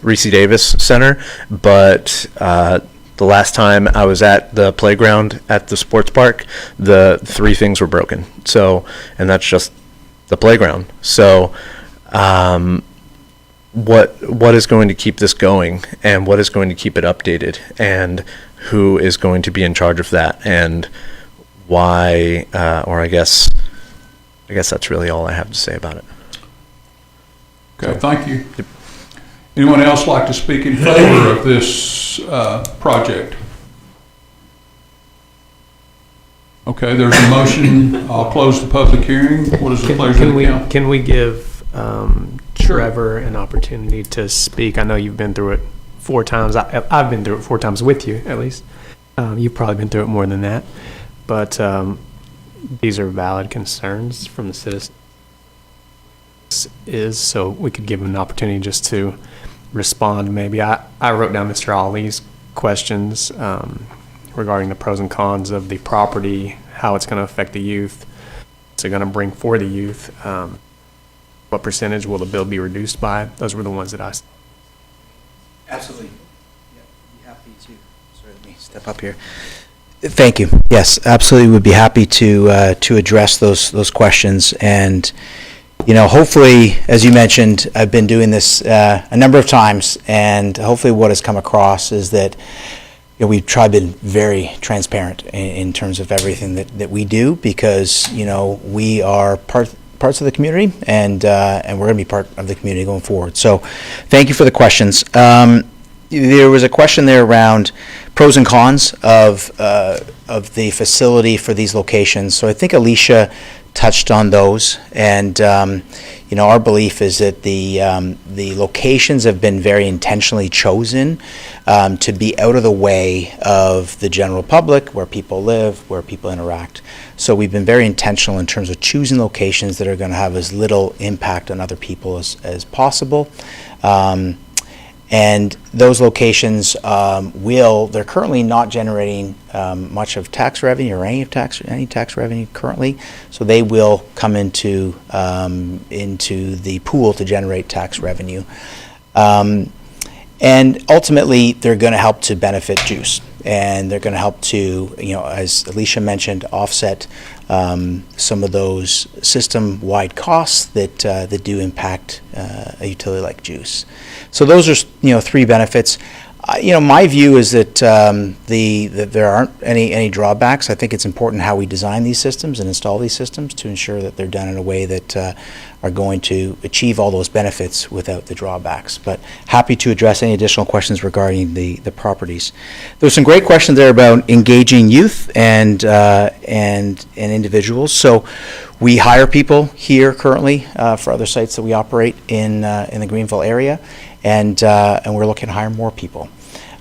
Reese Davis Center, but the The last time I was at the playground at the sports park, the 3 things were broken. So, and that's just the playground. So, what is going to keep this going, and what is going to keep it updated, and who is going to be in charge of that, and why? Or I guess that's really all I have to say about it. Okay, thank you. Anyone else like to speak in favor of this project? Okay, there's a motion. I'll close the public hearing. What is the pleasure of the council? Can we give Trevor an opportunity to speak? I know you've been through it 4 times. I've been through it 4 times with you, at least. You've probably been through it more than that. But these are valid concerns from the citizens. So we could give him an opportunity just to respond. Maybe I wrote down Mr. Ali's questions regarding the pros and cons of the property, how it's going to affect the youth, what's it going to bring for the youth, what percentage will the bill be reduced by. Those were the ones that I Absolutely. Yeah, be happy to. Sorry, let me step up here. Thank you. Yes, absolutely would be happy to address those questions. And hopefully, as you mentioned, I've been doing this a number of times, and hopefully what has come across is that we've tried to be very transparent in terms of everything that we do, because we are parts of the community, and we're going to be part of the community going forward. So thank you for the questions. There was a question there around pros and cons of the facility for these locations. So I think Alicia touched on those, and our belief is that the locations have been very intentionally chosen to be out of the way of the general public, where people live, where people interact. So we've been very intentional in terms of choosing locations that are going to have as little impact on other people as possible. And those locations they're currently not generating much of tax revenue or any tax revenue currently, so they will come into the pool to generate tax revenue. And ultimately, they're going to help to benefit Juice, and they're going to help to, as Alicia mentioned, offset some of those system-wide costs that do impact a utility like Juice. So those are 3 benefits. My view is that that there aren't any drawbacks. I think it's important how we design these systems and install these systems to ensure that they're done in a way that are going to achieve all those benefits without the drawbacks. But happy to address any additional questions regarding the properties. There's some great questions there about engaging youth and individuals. So we hire people here currently for other sites that we operate in the Greenville area, and we're looking to hire more people.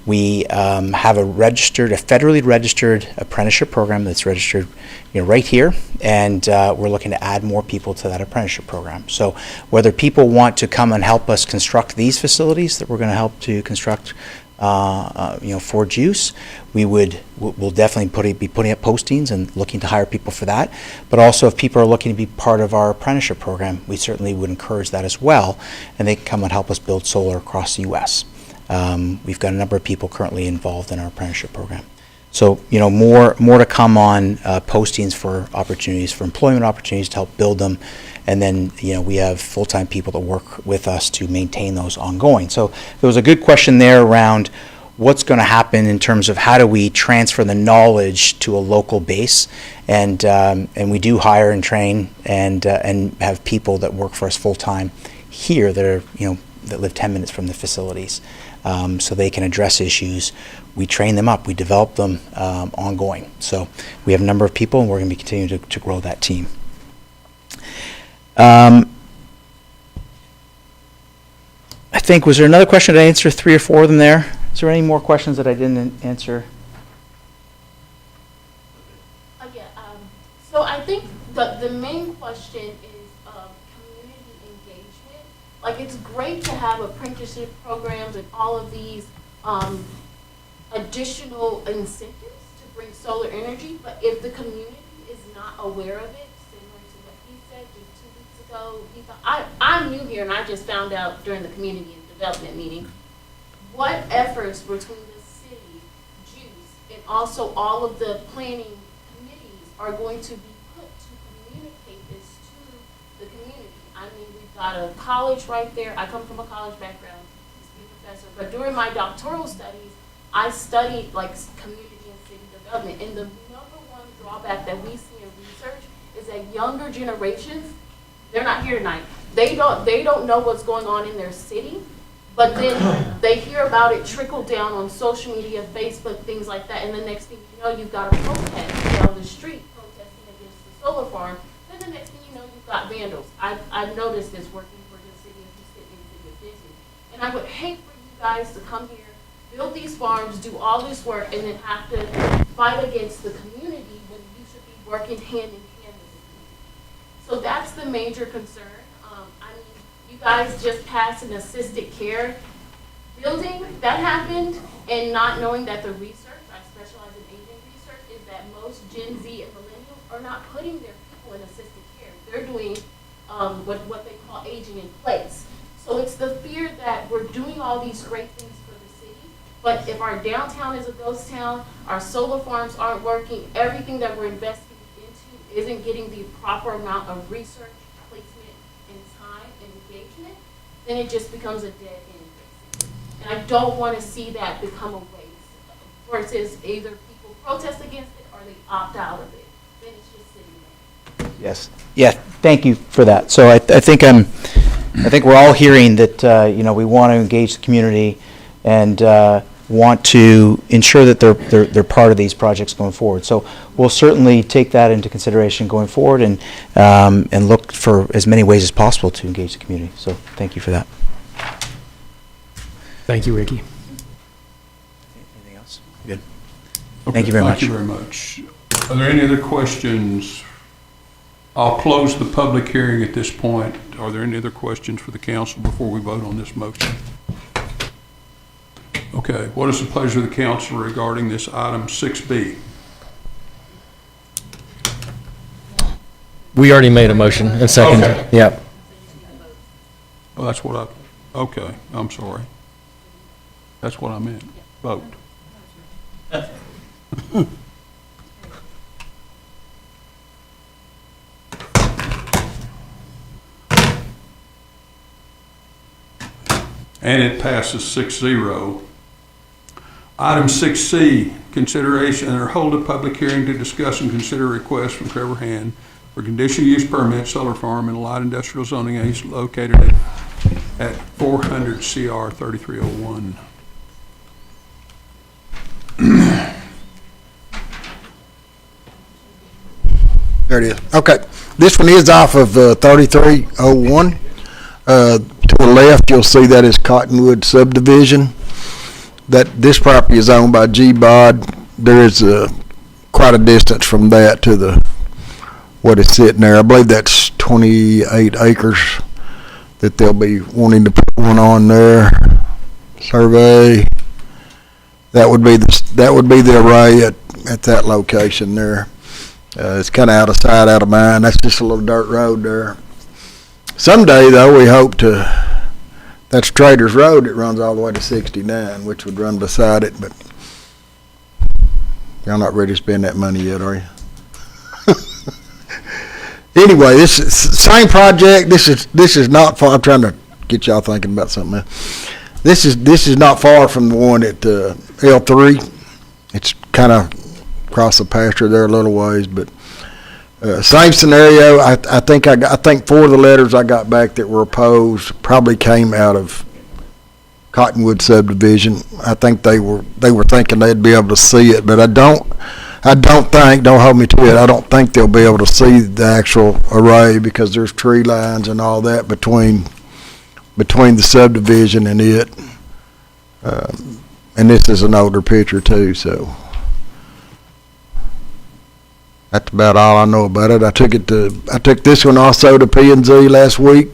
We have a federally registered apprenticeship program that's registered, right here, and we're looking to add more people to that apprenticeship program. So whether people want to come and help us construct these facilities that we're going to help to construct, for Juice, we'll definitely be putting up postings and looking to hire people for that. But also, if people are looking to be part of our apprenticeship program, we certainly would encourage that as well, and they can come and help us build solar across the U.S. We've got a number of people currently involved in our apprenticeship program. So, more to come on postings for opportunities, for employment opportunities to help build them. And then, we have full-time people that work with us to maintain those ongoing. So there was a good question there around what's going to happen in terms of how do we transfer the knowledge to a local base. And we do hire and train and have people that work for us full-time here that are, that live 10 minutes from the facilities. So they can address issues. We train them up. We develop them ongoing. So we have a number of people, and we're going to be continuing to grow that team. I think, was there another question? Did I answer 3 or 4 of them there? Is there any more questions that I didn't answer? So I think the main question is community engagement. Like, it's great to have apprenticeship programs and all of these additional incentives to bring solar energy, but if the community is not aware of it, similar to what he said just 2 weeks ago, I'm new here and I just found out during the community and development meeting, what efforts between the city, also all of the planning committees are going to be put to communicate this to the community. I mean, we've got a college right there. I come from a college background, used to be a professor, but during my doctoral studies, I studied like community and city development, and the number one drawback that we see in research is that younger generations, they're not here tonight. They don't know what's going on in their city, but then they hear about it trickle down on social media, Facebook, things like that, and the next thing you know, you've got a protest down the street protesting against the solar farm. Then the next thing you know, you've got vandals. I've noticed this working for the city of Houston and the city of Disney. And I would hate for you guys to come here, build these farms, do all this work, and then have to fight against the community when you should be working hand in hand with the community. So that's the major concern. I mean, you guys just passed an assisted care building that happened, and not knowing that the research, I specialize in aging research, is that most Gen Z and millennials are not putting their people in assisted care. They're doing what they call aging in place. So it's the fear that we're doing all these great things for the city, but if our downtown is a ghost town, our solar farms aren't working, everything that we're investing into isn't getting the proper amount of research, placement, and time and engagement, then it just becomes a dead end, basically. And I don't want to see that become a waste, versus either people protest against it or they opt out of it. Then it's just sitting there. Yes. Yeah, thank you for that. So I think we're all hearing that, we want to engage the community and want to ensure that they're part of these projects going forward. So we'll certainly take that into consideration going forward and look for as many ways as possible to engage the community. So thank you for that. Thank you, Ricky. Anything else? Good. Okay, Thank you very much. Thank you very much. Are there any other questions? I'll close the public hearing at this point. Are there any other questions for the council before we vote on this motion? Okay, what is the pleasure of the council regarding this item 6B? We already made a motion and seconded. Okay. Yep. Well, that's what okay, I'm sorry. That's what I meant, vote. And it passes 6-0. Item 6C, consideration or hold a public hearing to discuss and consider requests from Trevor Hand for conditional use permit solar farm in light industrial zoning A located at 400 CR 3301. There it is. Okay. This one is off of 3301. To the left, you'll see that is Cottonwood subdivision. This property is owned by G-Bod. There is quite a distance from that to what is sitting there. I believe that's 28 acres that they'll be wanting to put one on there. Survey. That would be the array at that location there. It's kind of out of sight, out of mind. That's just a little dirt road there. Someday, though, we hope that's Traders Road that runs all the way to 69, which would run beside it, but y'all not ready to spend that money yet, are you? Anyway, this is same project. This is not far. I'm trying to get y'all thinking about something else. This is not far from the one at L3. It's kind of across the pasture there a little ways, but same scenario. I think 4 of the letters I got back that were opposed probably came out of Cottonwood subdivision. I think they were thinking they'd be able to see it, but I don't think, don't hold me to it, I don't think they'll be able to see the actual array because there's tree lines and all that between the subdivision and it. And this is an older picture too, so that's about all I know about it. I took this one also to P&Z last week.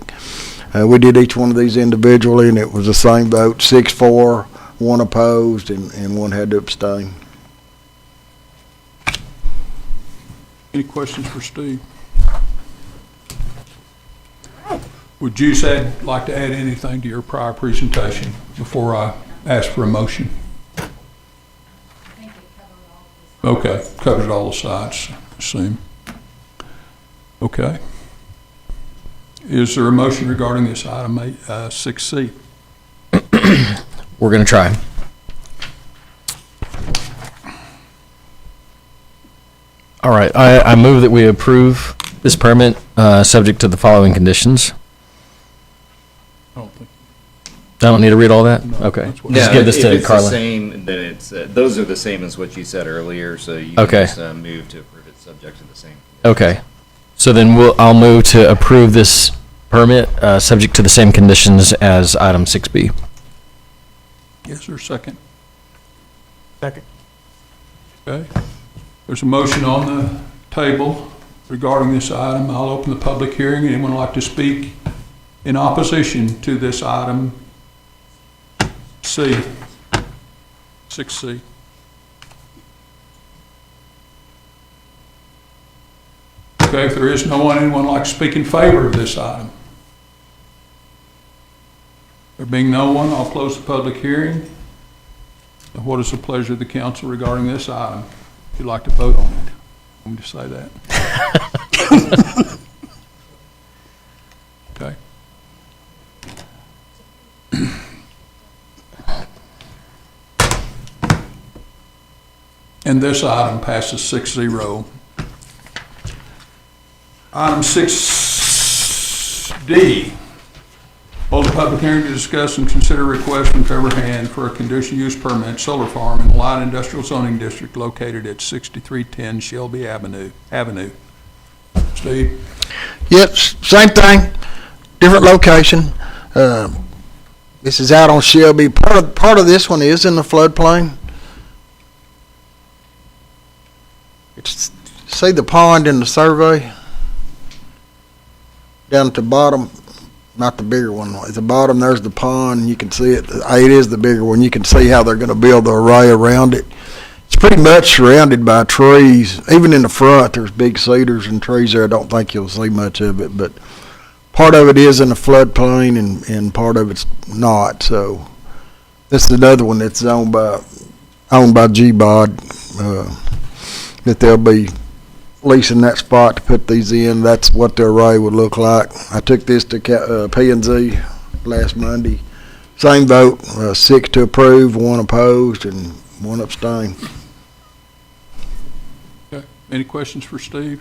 We did each one of these individually, and it was the same vote, 6-4, 1 opposed, and 1 had to abstain. Any questions for Steve? Would Juice like to add anything to your prior presentation before I ask for a motion? I think they covered all Okay, covered all the sites, I assume. Okay. Is there a motion regarding this item 6C? We're going to try. All right, I move that we approve this permit, subject to the following conditions. I don't need to read all that? Okay. Just give this to If it's the Carla. same, then it's, those are the same as what you said earlier, so you Okay. can just move to approve it subject to the same. Okay. So then I'll move to approve this permit, subject to the same conditions as item 6B. Is there a second? Second. Okay. There's a motion on the table regarding this item. I'll open the public hearing. Anyone like to speak in opposition to this item 6C? Okay, if there is no one, anyone like to speak in favor of this item? There being no one, I'll close the public hearing. What is the pleasure of the council regarding this item? If you'd like to vote on it, let me just say that. Okay. And this item passes 6-0. Item 6D, hold a public hearing to discuss and consider request from Trevor Hand for a conditional use permit solar farm in the light industrial zoning district located at 6310 Shelby Avenue. Steve? Yep, same thing, different location. This is out on Shelby. Part of this one is in the floodplain. See the pond in the survey? Down at the bottom, not the bigger one, at the bottom there's the pond, you can see it. It is the bigger one. You can see how they're going to build the array around it. It's pretty much surrounded by trees. Even in the front, there's big cedars and trees there. I don't think you'll see much of it, but part of it is in the floodplain and part of it's not. So this is another one that's owned by G-Bod, that they'll be leasing that spot to put these in. That's what the array would look like. I took this to P&Z last Monday. Same vote, 6 to approve, 1 opposed, and 1 abstain. Okay. Any questions for Steve?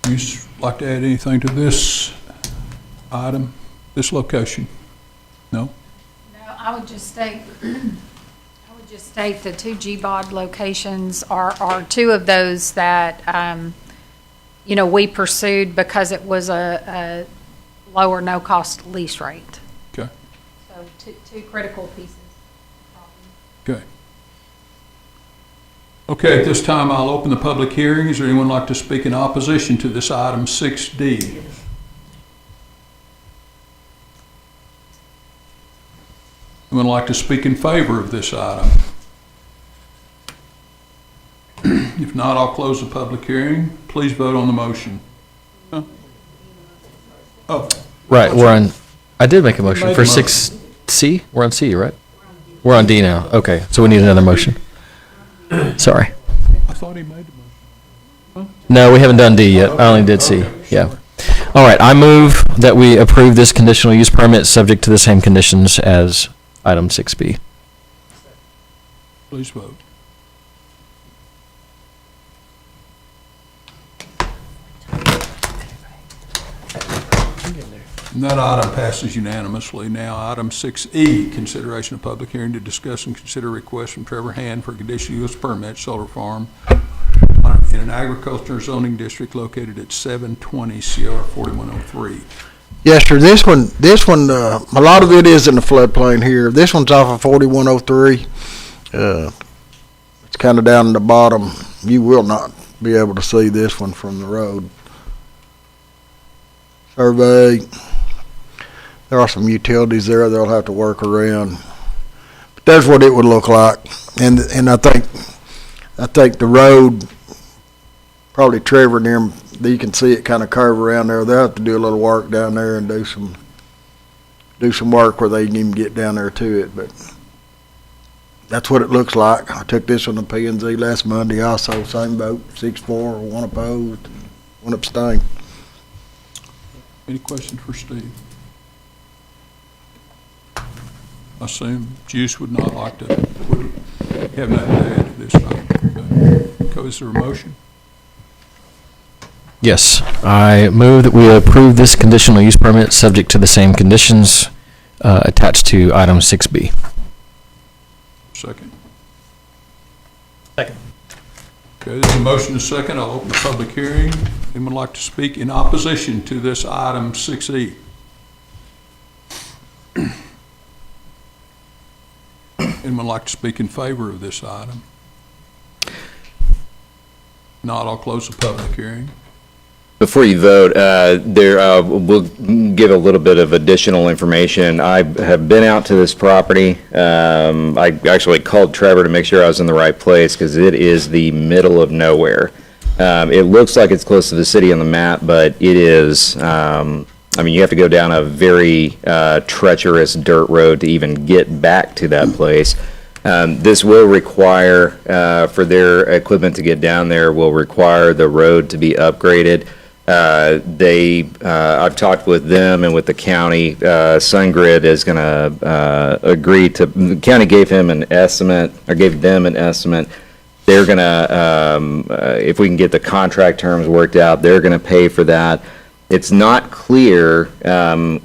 You like to add anything to this item, this location? No? No, I would just state the two G-Bod locations are two of those that, we pursued because it was a lower no-cost lease rate. Okay. So two critical pieces. Okay. Okay, at this time, I'll open the public hearing. Is there anyone like to speak in opposition to this item 6D? Anyone like to speak in favor of this item? If not, I'll close the public hearing. Please vote on the motion. Huh? Oh. Right, I did make a motion for 6C. We're on C, right? We're on D now. Okay, so we need another motion. Sorry. I thought he made the motion. No, we haven't done D yet. I only did C. Yeah. All right, I move that we approve this conditional use permit subject to the same conditions as item 6B. Please vote. And that item passes unanimously. Now, item 6E, consideration of public hearing to discuss and consider request from Trevor Hand for a conditional use permit solar farm in an agricultural zoning district located at 720 CR 4103. Yes, sir. This one, a lot of it is in the floodplain here. This one's off of 4103. It's kind of down in the bottom. You will not be able to see this one from the road. Survey. There are some utilities there they'll have to work around. But that's what it would look like. And I think the road, probably Trevor and them, you can see it kind of curve around there. They'll have to do a little work down there and do some work where they can even get down there to it. But that's what it looks like. I took this one to P and Z last Monday also, same vote, 6-4, one opposed, one abstained. Any questions for Steve? I assume Juice would not like to, have nothing to add to this time. Okay, is there a motion? Yes, I move that we approve this conditional use permit subject to the same conditions attached to item 6B. Second. Second. Okay, there's a motion and a second. I'll open the public hearing. Anyone like to speak in opposition to this item 6E? Anyone like to speak in favor of this item? Not, I'll close the public hearing. Before you vote, we'll give a little bit of additional information. I have been out to this property. I actually called Trevor to make sure I was in the right place because it is the middle of nowhere. It looks like it's close to the city on the map, but it is, you have to go down a very treacherous dirt road to even get back to that place. This will require, for their equipment to get down there, will require the road to be upgraded. I've talked with them and with the county. SunGrid is going to agree to. The county gave him an estimate, or gave them an estimate. They're going to, if we can get the contract terms worked out, they're going to pay for that. It's not clear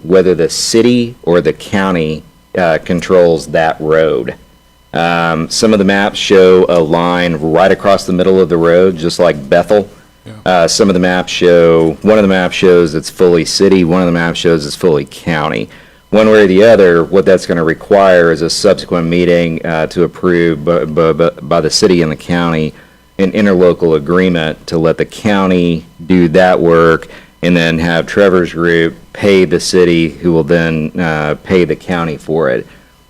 whether the city or the county controls that road. Some of the maps show a line right across the middle of the road, just like Bethel. Some of the maps show, one of the maps shows it's fully city, one of the maps shows it's fully county. One way or the other, what that's going to require is a subsequent meeting to approve by the city and the county an interlocal agreement to let the county do that work and then have Trevor's group pay the city, who will then pay the county for it.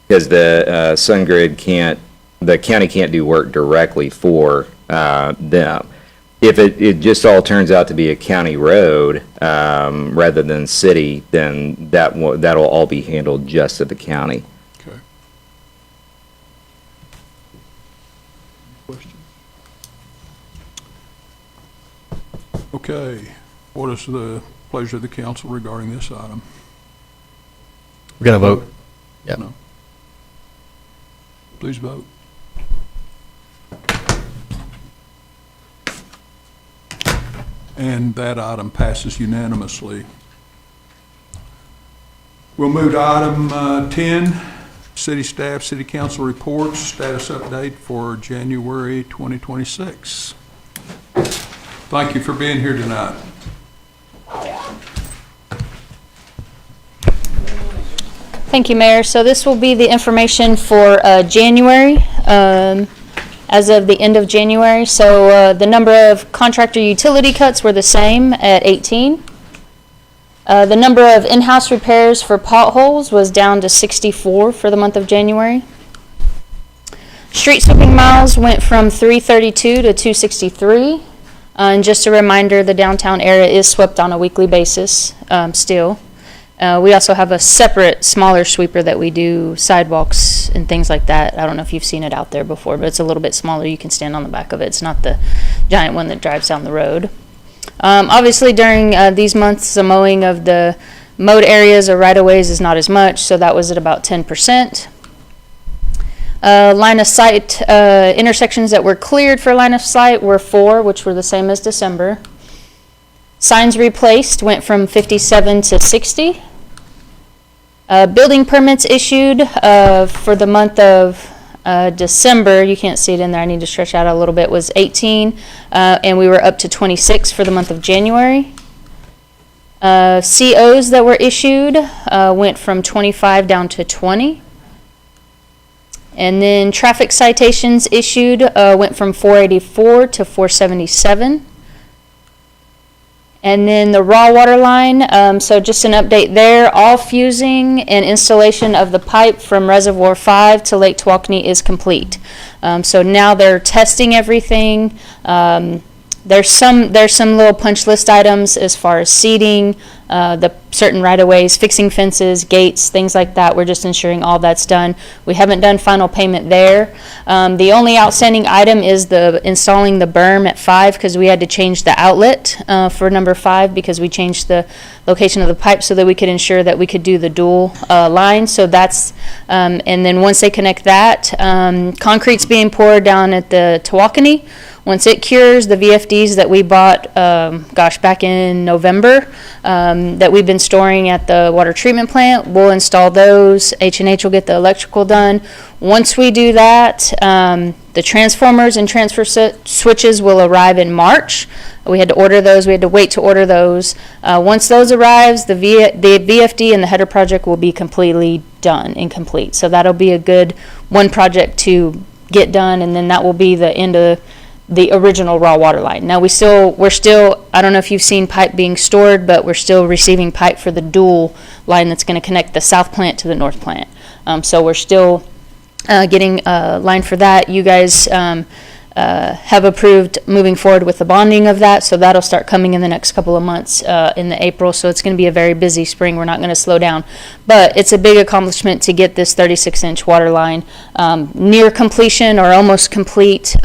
Because the SunGrid the county can't do work directly for them. If it just all turns out to be a county road rather than city, then that'll all be handled just at the county. Okay. Questions? Okay. What is the pleasure of the council regarding this item? We're going to vote. Yeah. No. Please vote. And that item passes unanimously. We'll move to item 10, city staff, city council reports, status update for January 2026. Thank you for being here tonight. Thank you, Mayor. So this will be the information for January, as of the end of January. So the number of contractor utility cuts were the same at 18. The number of in-house repairs for potholes was down to 64 for the month of January. Street sweeping miles went from 332 to 263. And just a reminder, the downtown area is swept on a weekly basis still. We also have a separate, smaller sweeper that we do sidewalks and things like that. I don't know if you've seen it out there before, but it's a little bit smaller. You can stand on the back of it. It's not the giant one that drives down the road. Obviously, during these months, the mowing of the mowed areas or right-of-ways is not as much, so that was at about 10%. Line of sight, intersections that were cleared for line of sight were 4, which were the same as December. Signs replaced went from 57 to 60. Building permits issued for the month of December, you can't see it in there, I need to stretch out a little bit, was 18, and we were up to 26 for the month of January. COs that were issued went from 25 down to 20. And then traffic citations issued went from 484 to 477. And then the raw water line, so just an update there, all fusing and installation of the pipe from Reservoir 5 to Lake Tawakoni is complete. So now they're testing everything. There's some little punch list items as far as seating, the certain right-of-ways, fixing fences, gates, things like that. We're just ensuring all that's done. We haven't done final payment there. The only outstanding item is the installing the berm at 5, because we had to change the outlet for number 5 because we changed the location of the pipe so that we could ensure that we could do the dual line. So that's, and then once they connect that, concrete's being poured down at the Tawakoni. Once it cures, the VFDs that we bought, back in November, that we've been storing at the water treatment plant, we'll install those. H&H will get the electrical done. Once we do that, the transformers and transfer switches will arrive in March. We had to order those. We had to wait to order those. Once those arrives, the VFD and the header project will be completely done and complete. So that'll be a good one project to get done, and then that will be the end of the original raw water line. Now we're still, I don't know if you've seen pipe being stored, but we're still receiving pipe for the dual line that's going to connect the south plant to the north plant. So we're still getting a line for that. You guys have approved moving forward with the bonding of that, so that'll start coming in the next couple of months in the April. So it's going to be a very busy spring. We're not going to slow down, but it's a big accomplishment to get this 36-inch water line near completion or almost complete.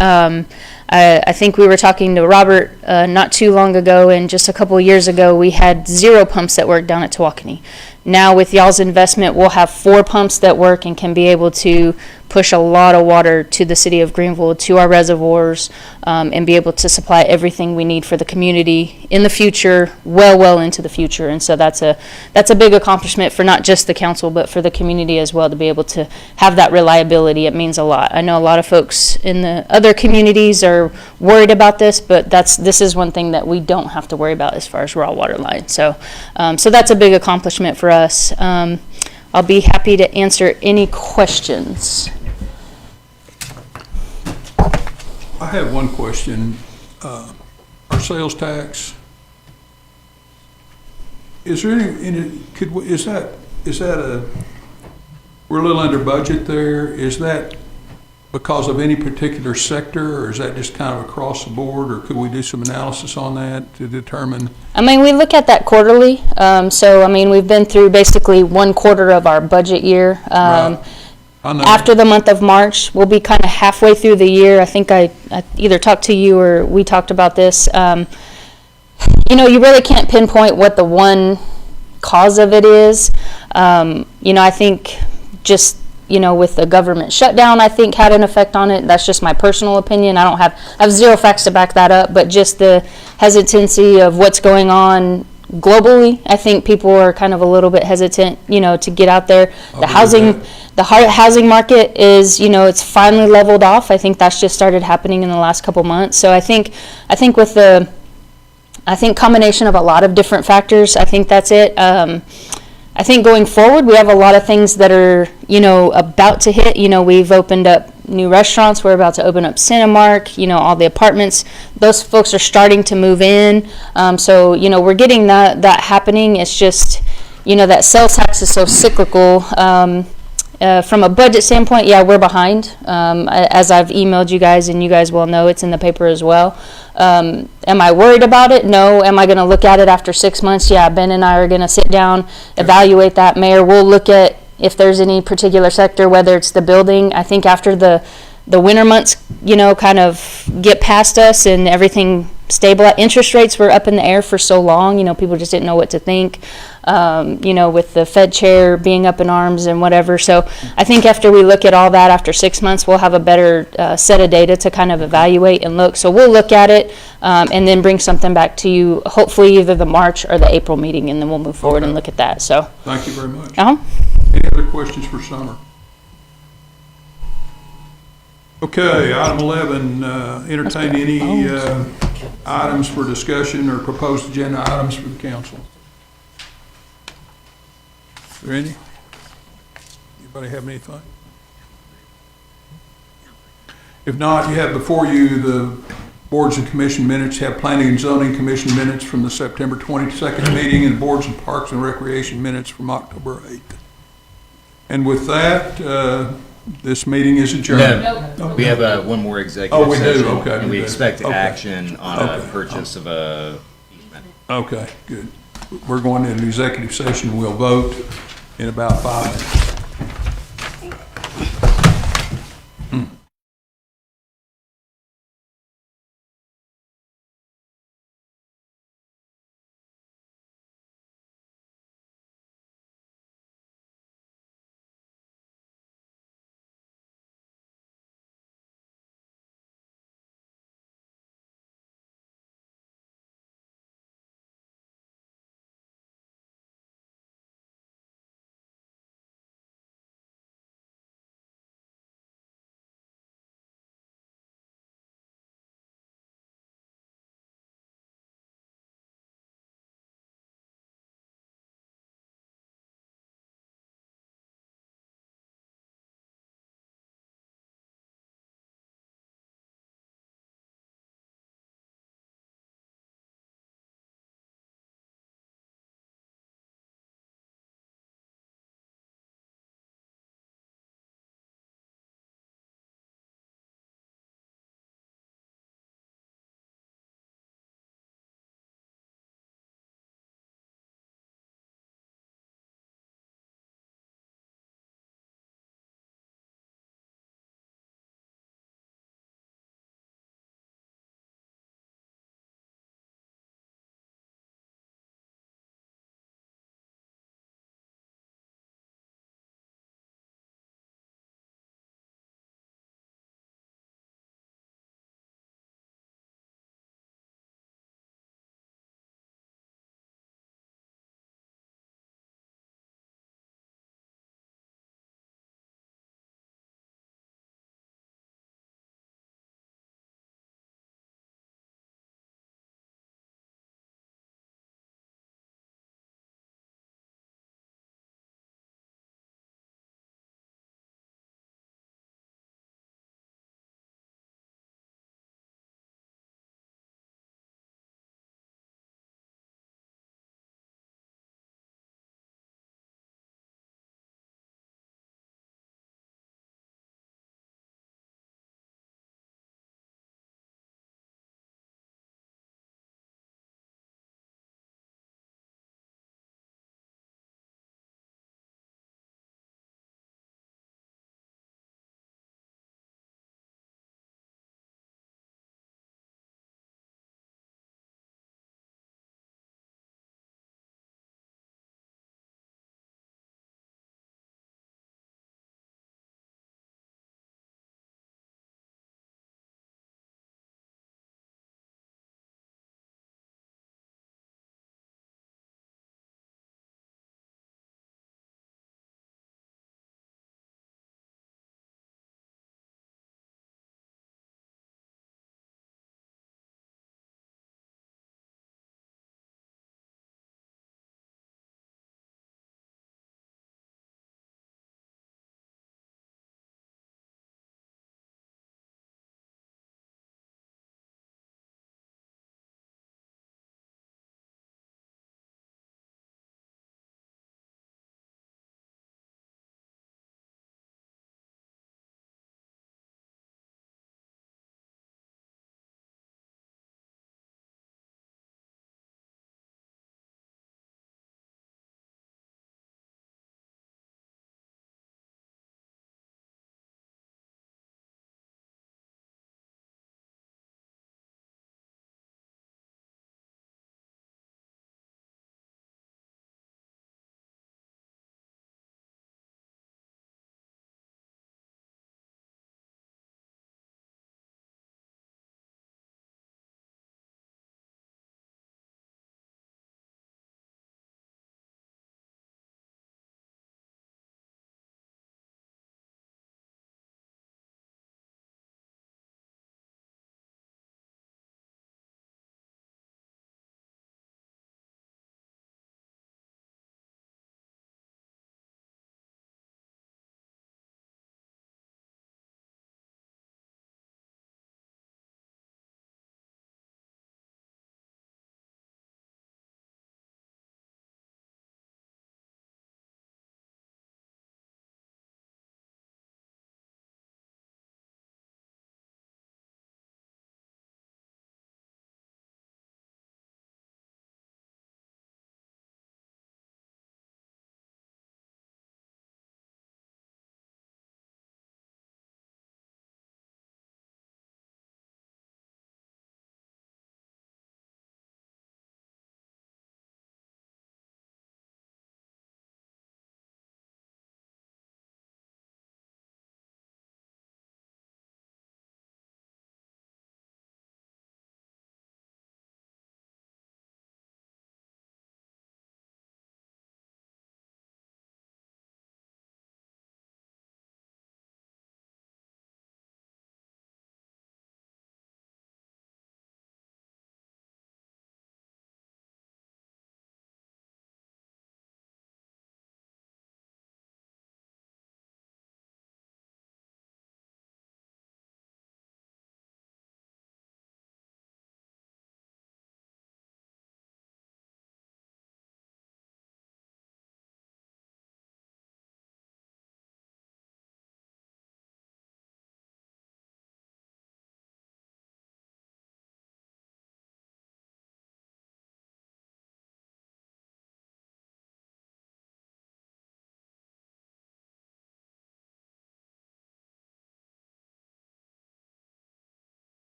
I think we were talking to Robert not too long ago, and just a couple of years ago, we had 0 pumps that worked down at Tawakoni. Now with y'all's investment, we'll have 4 pumps that work and can be able to push a lot of water to the city of Greenville, to our reservoirs, and be able to supply everything we need for the community in the future, well into the future. And so that's a big accomplishment for not just the council, but for the community as well, to be able to have that reliability. It means a lot. I know a lot of folks in the other communities are worried about this, but this is one thing that we don't have to worry about as far as raw water line. So that's a big accomplishment for us. I'll be happy to answer any questions. I have one question. Our sales tax, is there is that we're a little under budget there? Is that because of any particular sector, or is that just kind of across the board, or could we do some analysis on that to determine? I mean, we look at that quarterly. So, I mean, we've been through basically 1 quarter of our budget year. Right. After the month of March, we'll be kind of halfway through the year. I think I either talked to you or we talked about this. You really can't pinpoint what the one cause of it is. I think just, with the government shutdown, I think had an effect on it. That's just my personal opinion. I have 0 facts to back that up, but just the hesitancy of what's going on globally. I think people are kind of a little bit hesitant, to get out there. The housing market is, it's finally leveled off. I think that's just started happening in the last couple months. So I think with the combination of a lot of different factors, I think that's it. I think going forward, we have a lot of things that are, about to hit. We've opened up new restaurants. We're about to open up Cinemark, all the apartments. Those folks are starting to move in. So, we're getting that happening. It's just, that sales tax is so cyclical. From a budget standpoint, yeah, we're behind. As I've emailed you guys, and you guys will know, it's in the paper as well. Am I worried about it? No. Am I going to look at it after 6 months? Yeah, Ben and I are going to sit down, evaluate that. Mayor, we'll look at if there's any particular sector, whether it's the building. I think after the winter months, kind of get past us and everything stabilize. Interest rates were up in the air for so long, people just didn't know what to think, with the Fed chair being up in arms and whatever. So I think after we look at all that, after 6 months, we'll have a better set of data to kind of evaluate and look. So we'll look at it and then bring something back to you, hopefully either the March or the April meeting, and then we'll move forward and look at that. So thank you very much. Uh-huh. Any other questions for Summer? Okay, item 11, entertain any items for discussion or proposed agenda items for the council. Is there any? Anybody have anything? If not, you have before you the boards and commission minutes. You have planning and zoning commission minutes from the September 22nd meeting, and boards and parks and recreation minutes from October 8th. And with that, this meeting is adjourned. No, we have one more executive Oh, we session. do, okay. And we expect Okay. action on a Okay. purchase of a easement. Okay, good. we're going into executive session. We'll vote in about 5 minutes.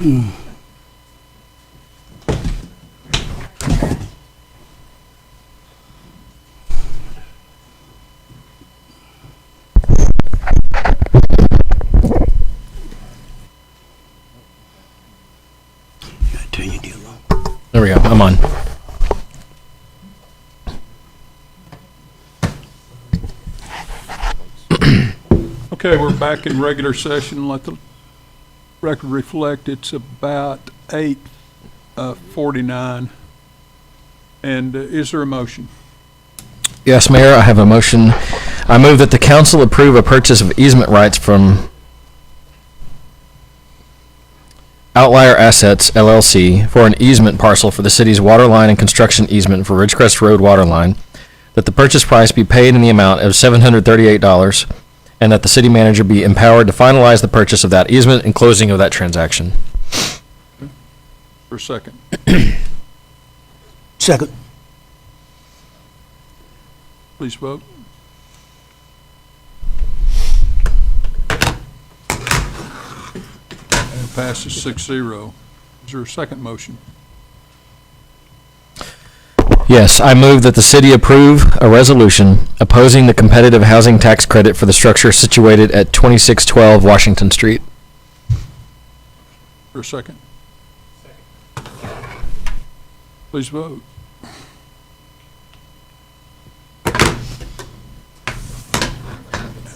There we go, I'm on. Okay, we're back in regular session. Let the record reflect it's about 8:49. And is there a motion? Yes, Mayor, I have a motion. I move that the council approve a purchase of easement rights from Outlier Assets LLC for an easement parcel for the city's water line and construction easement for Ridgecrest Road water line, that the purchase price be paid in the amount of $738, and that the city manager be empowered to finalize the purchase of that easement and closing of that transaction. For a second. Second. Please vote. And it passes 6-0. Is there a second motion? Yes, I move that the city approve a resolution opposing the competitive housing tax credit for the structure situated at 2612 Washington Street. For a second. Please vote.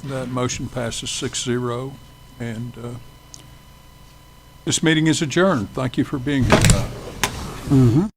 And that motion passes 6-0. And this meeting is adjourned. Thank you for being here.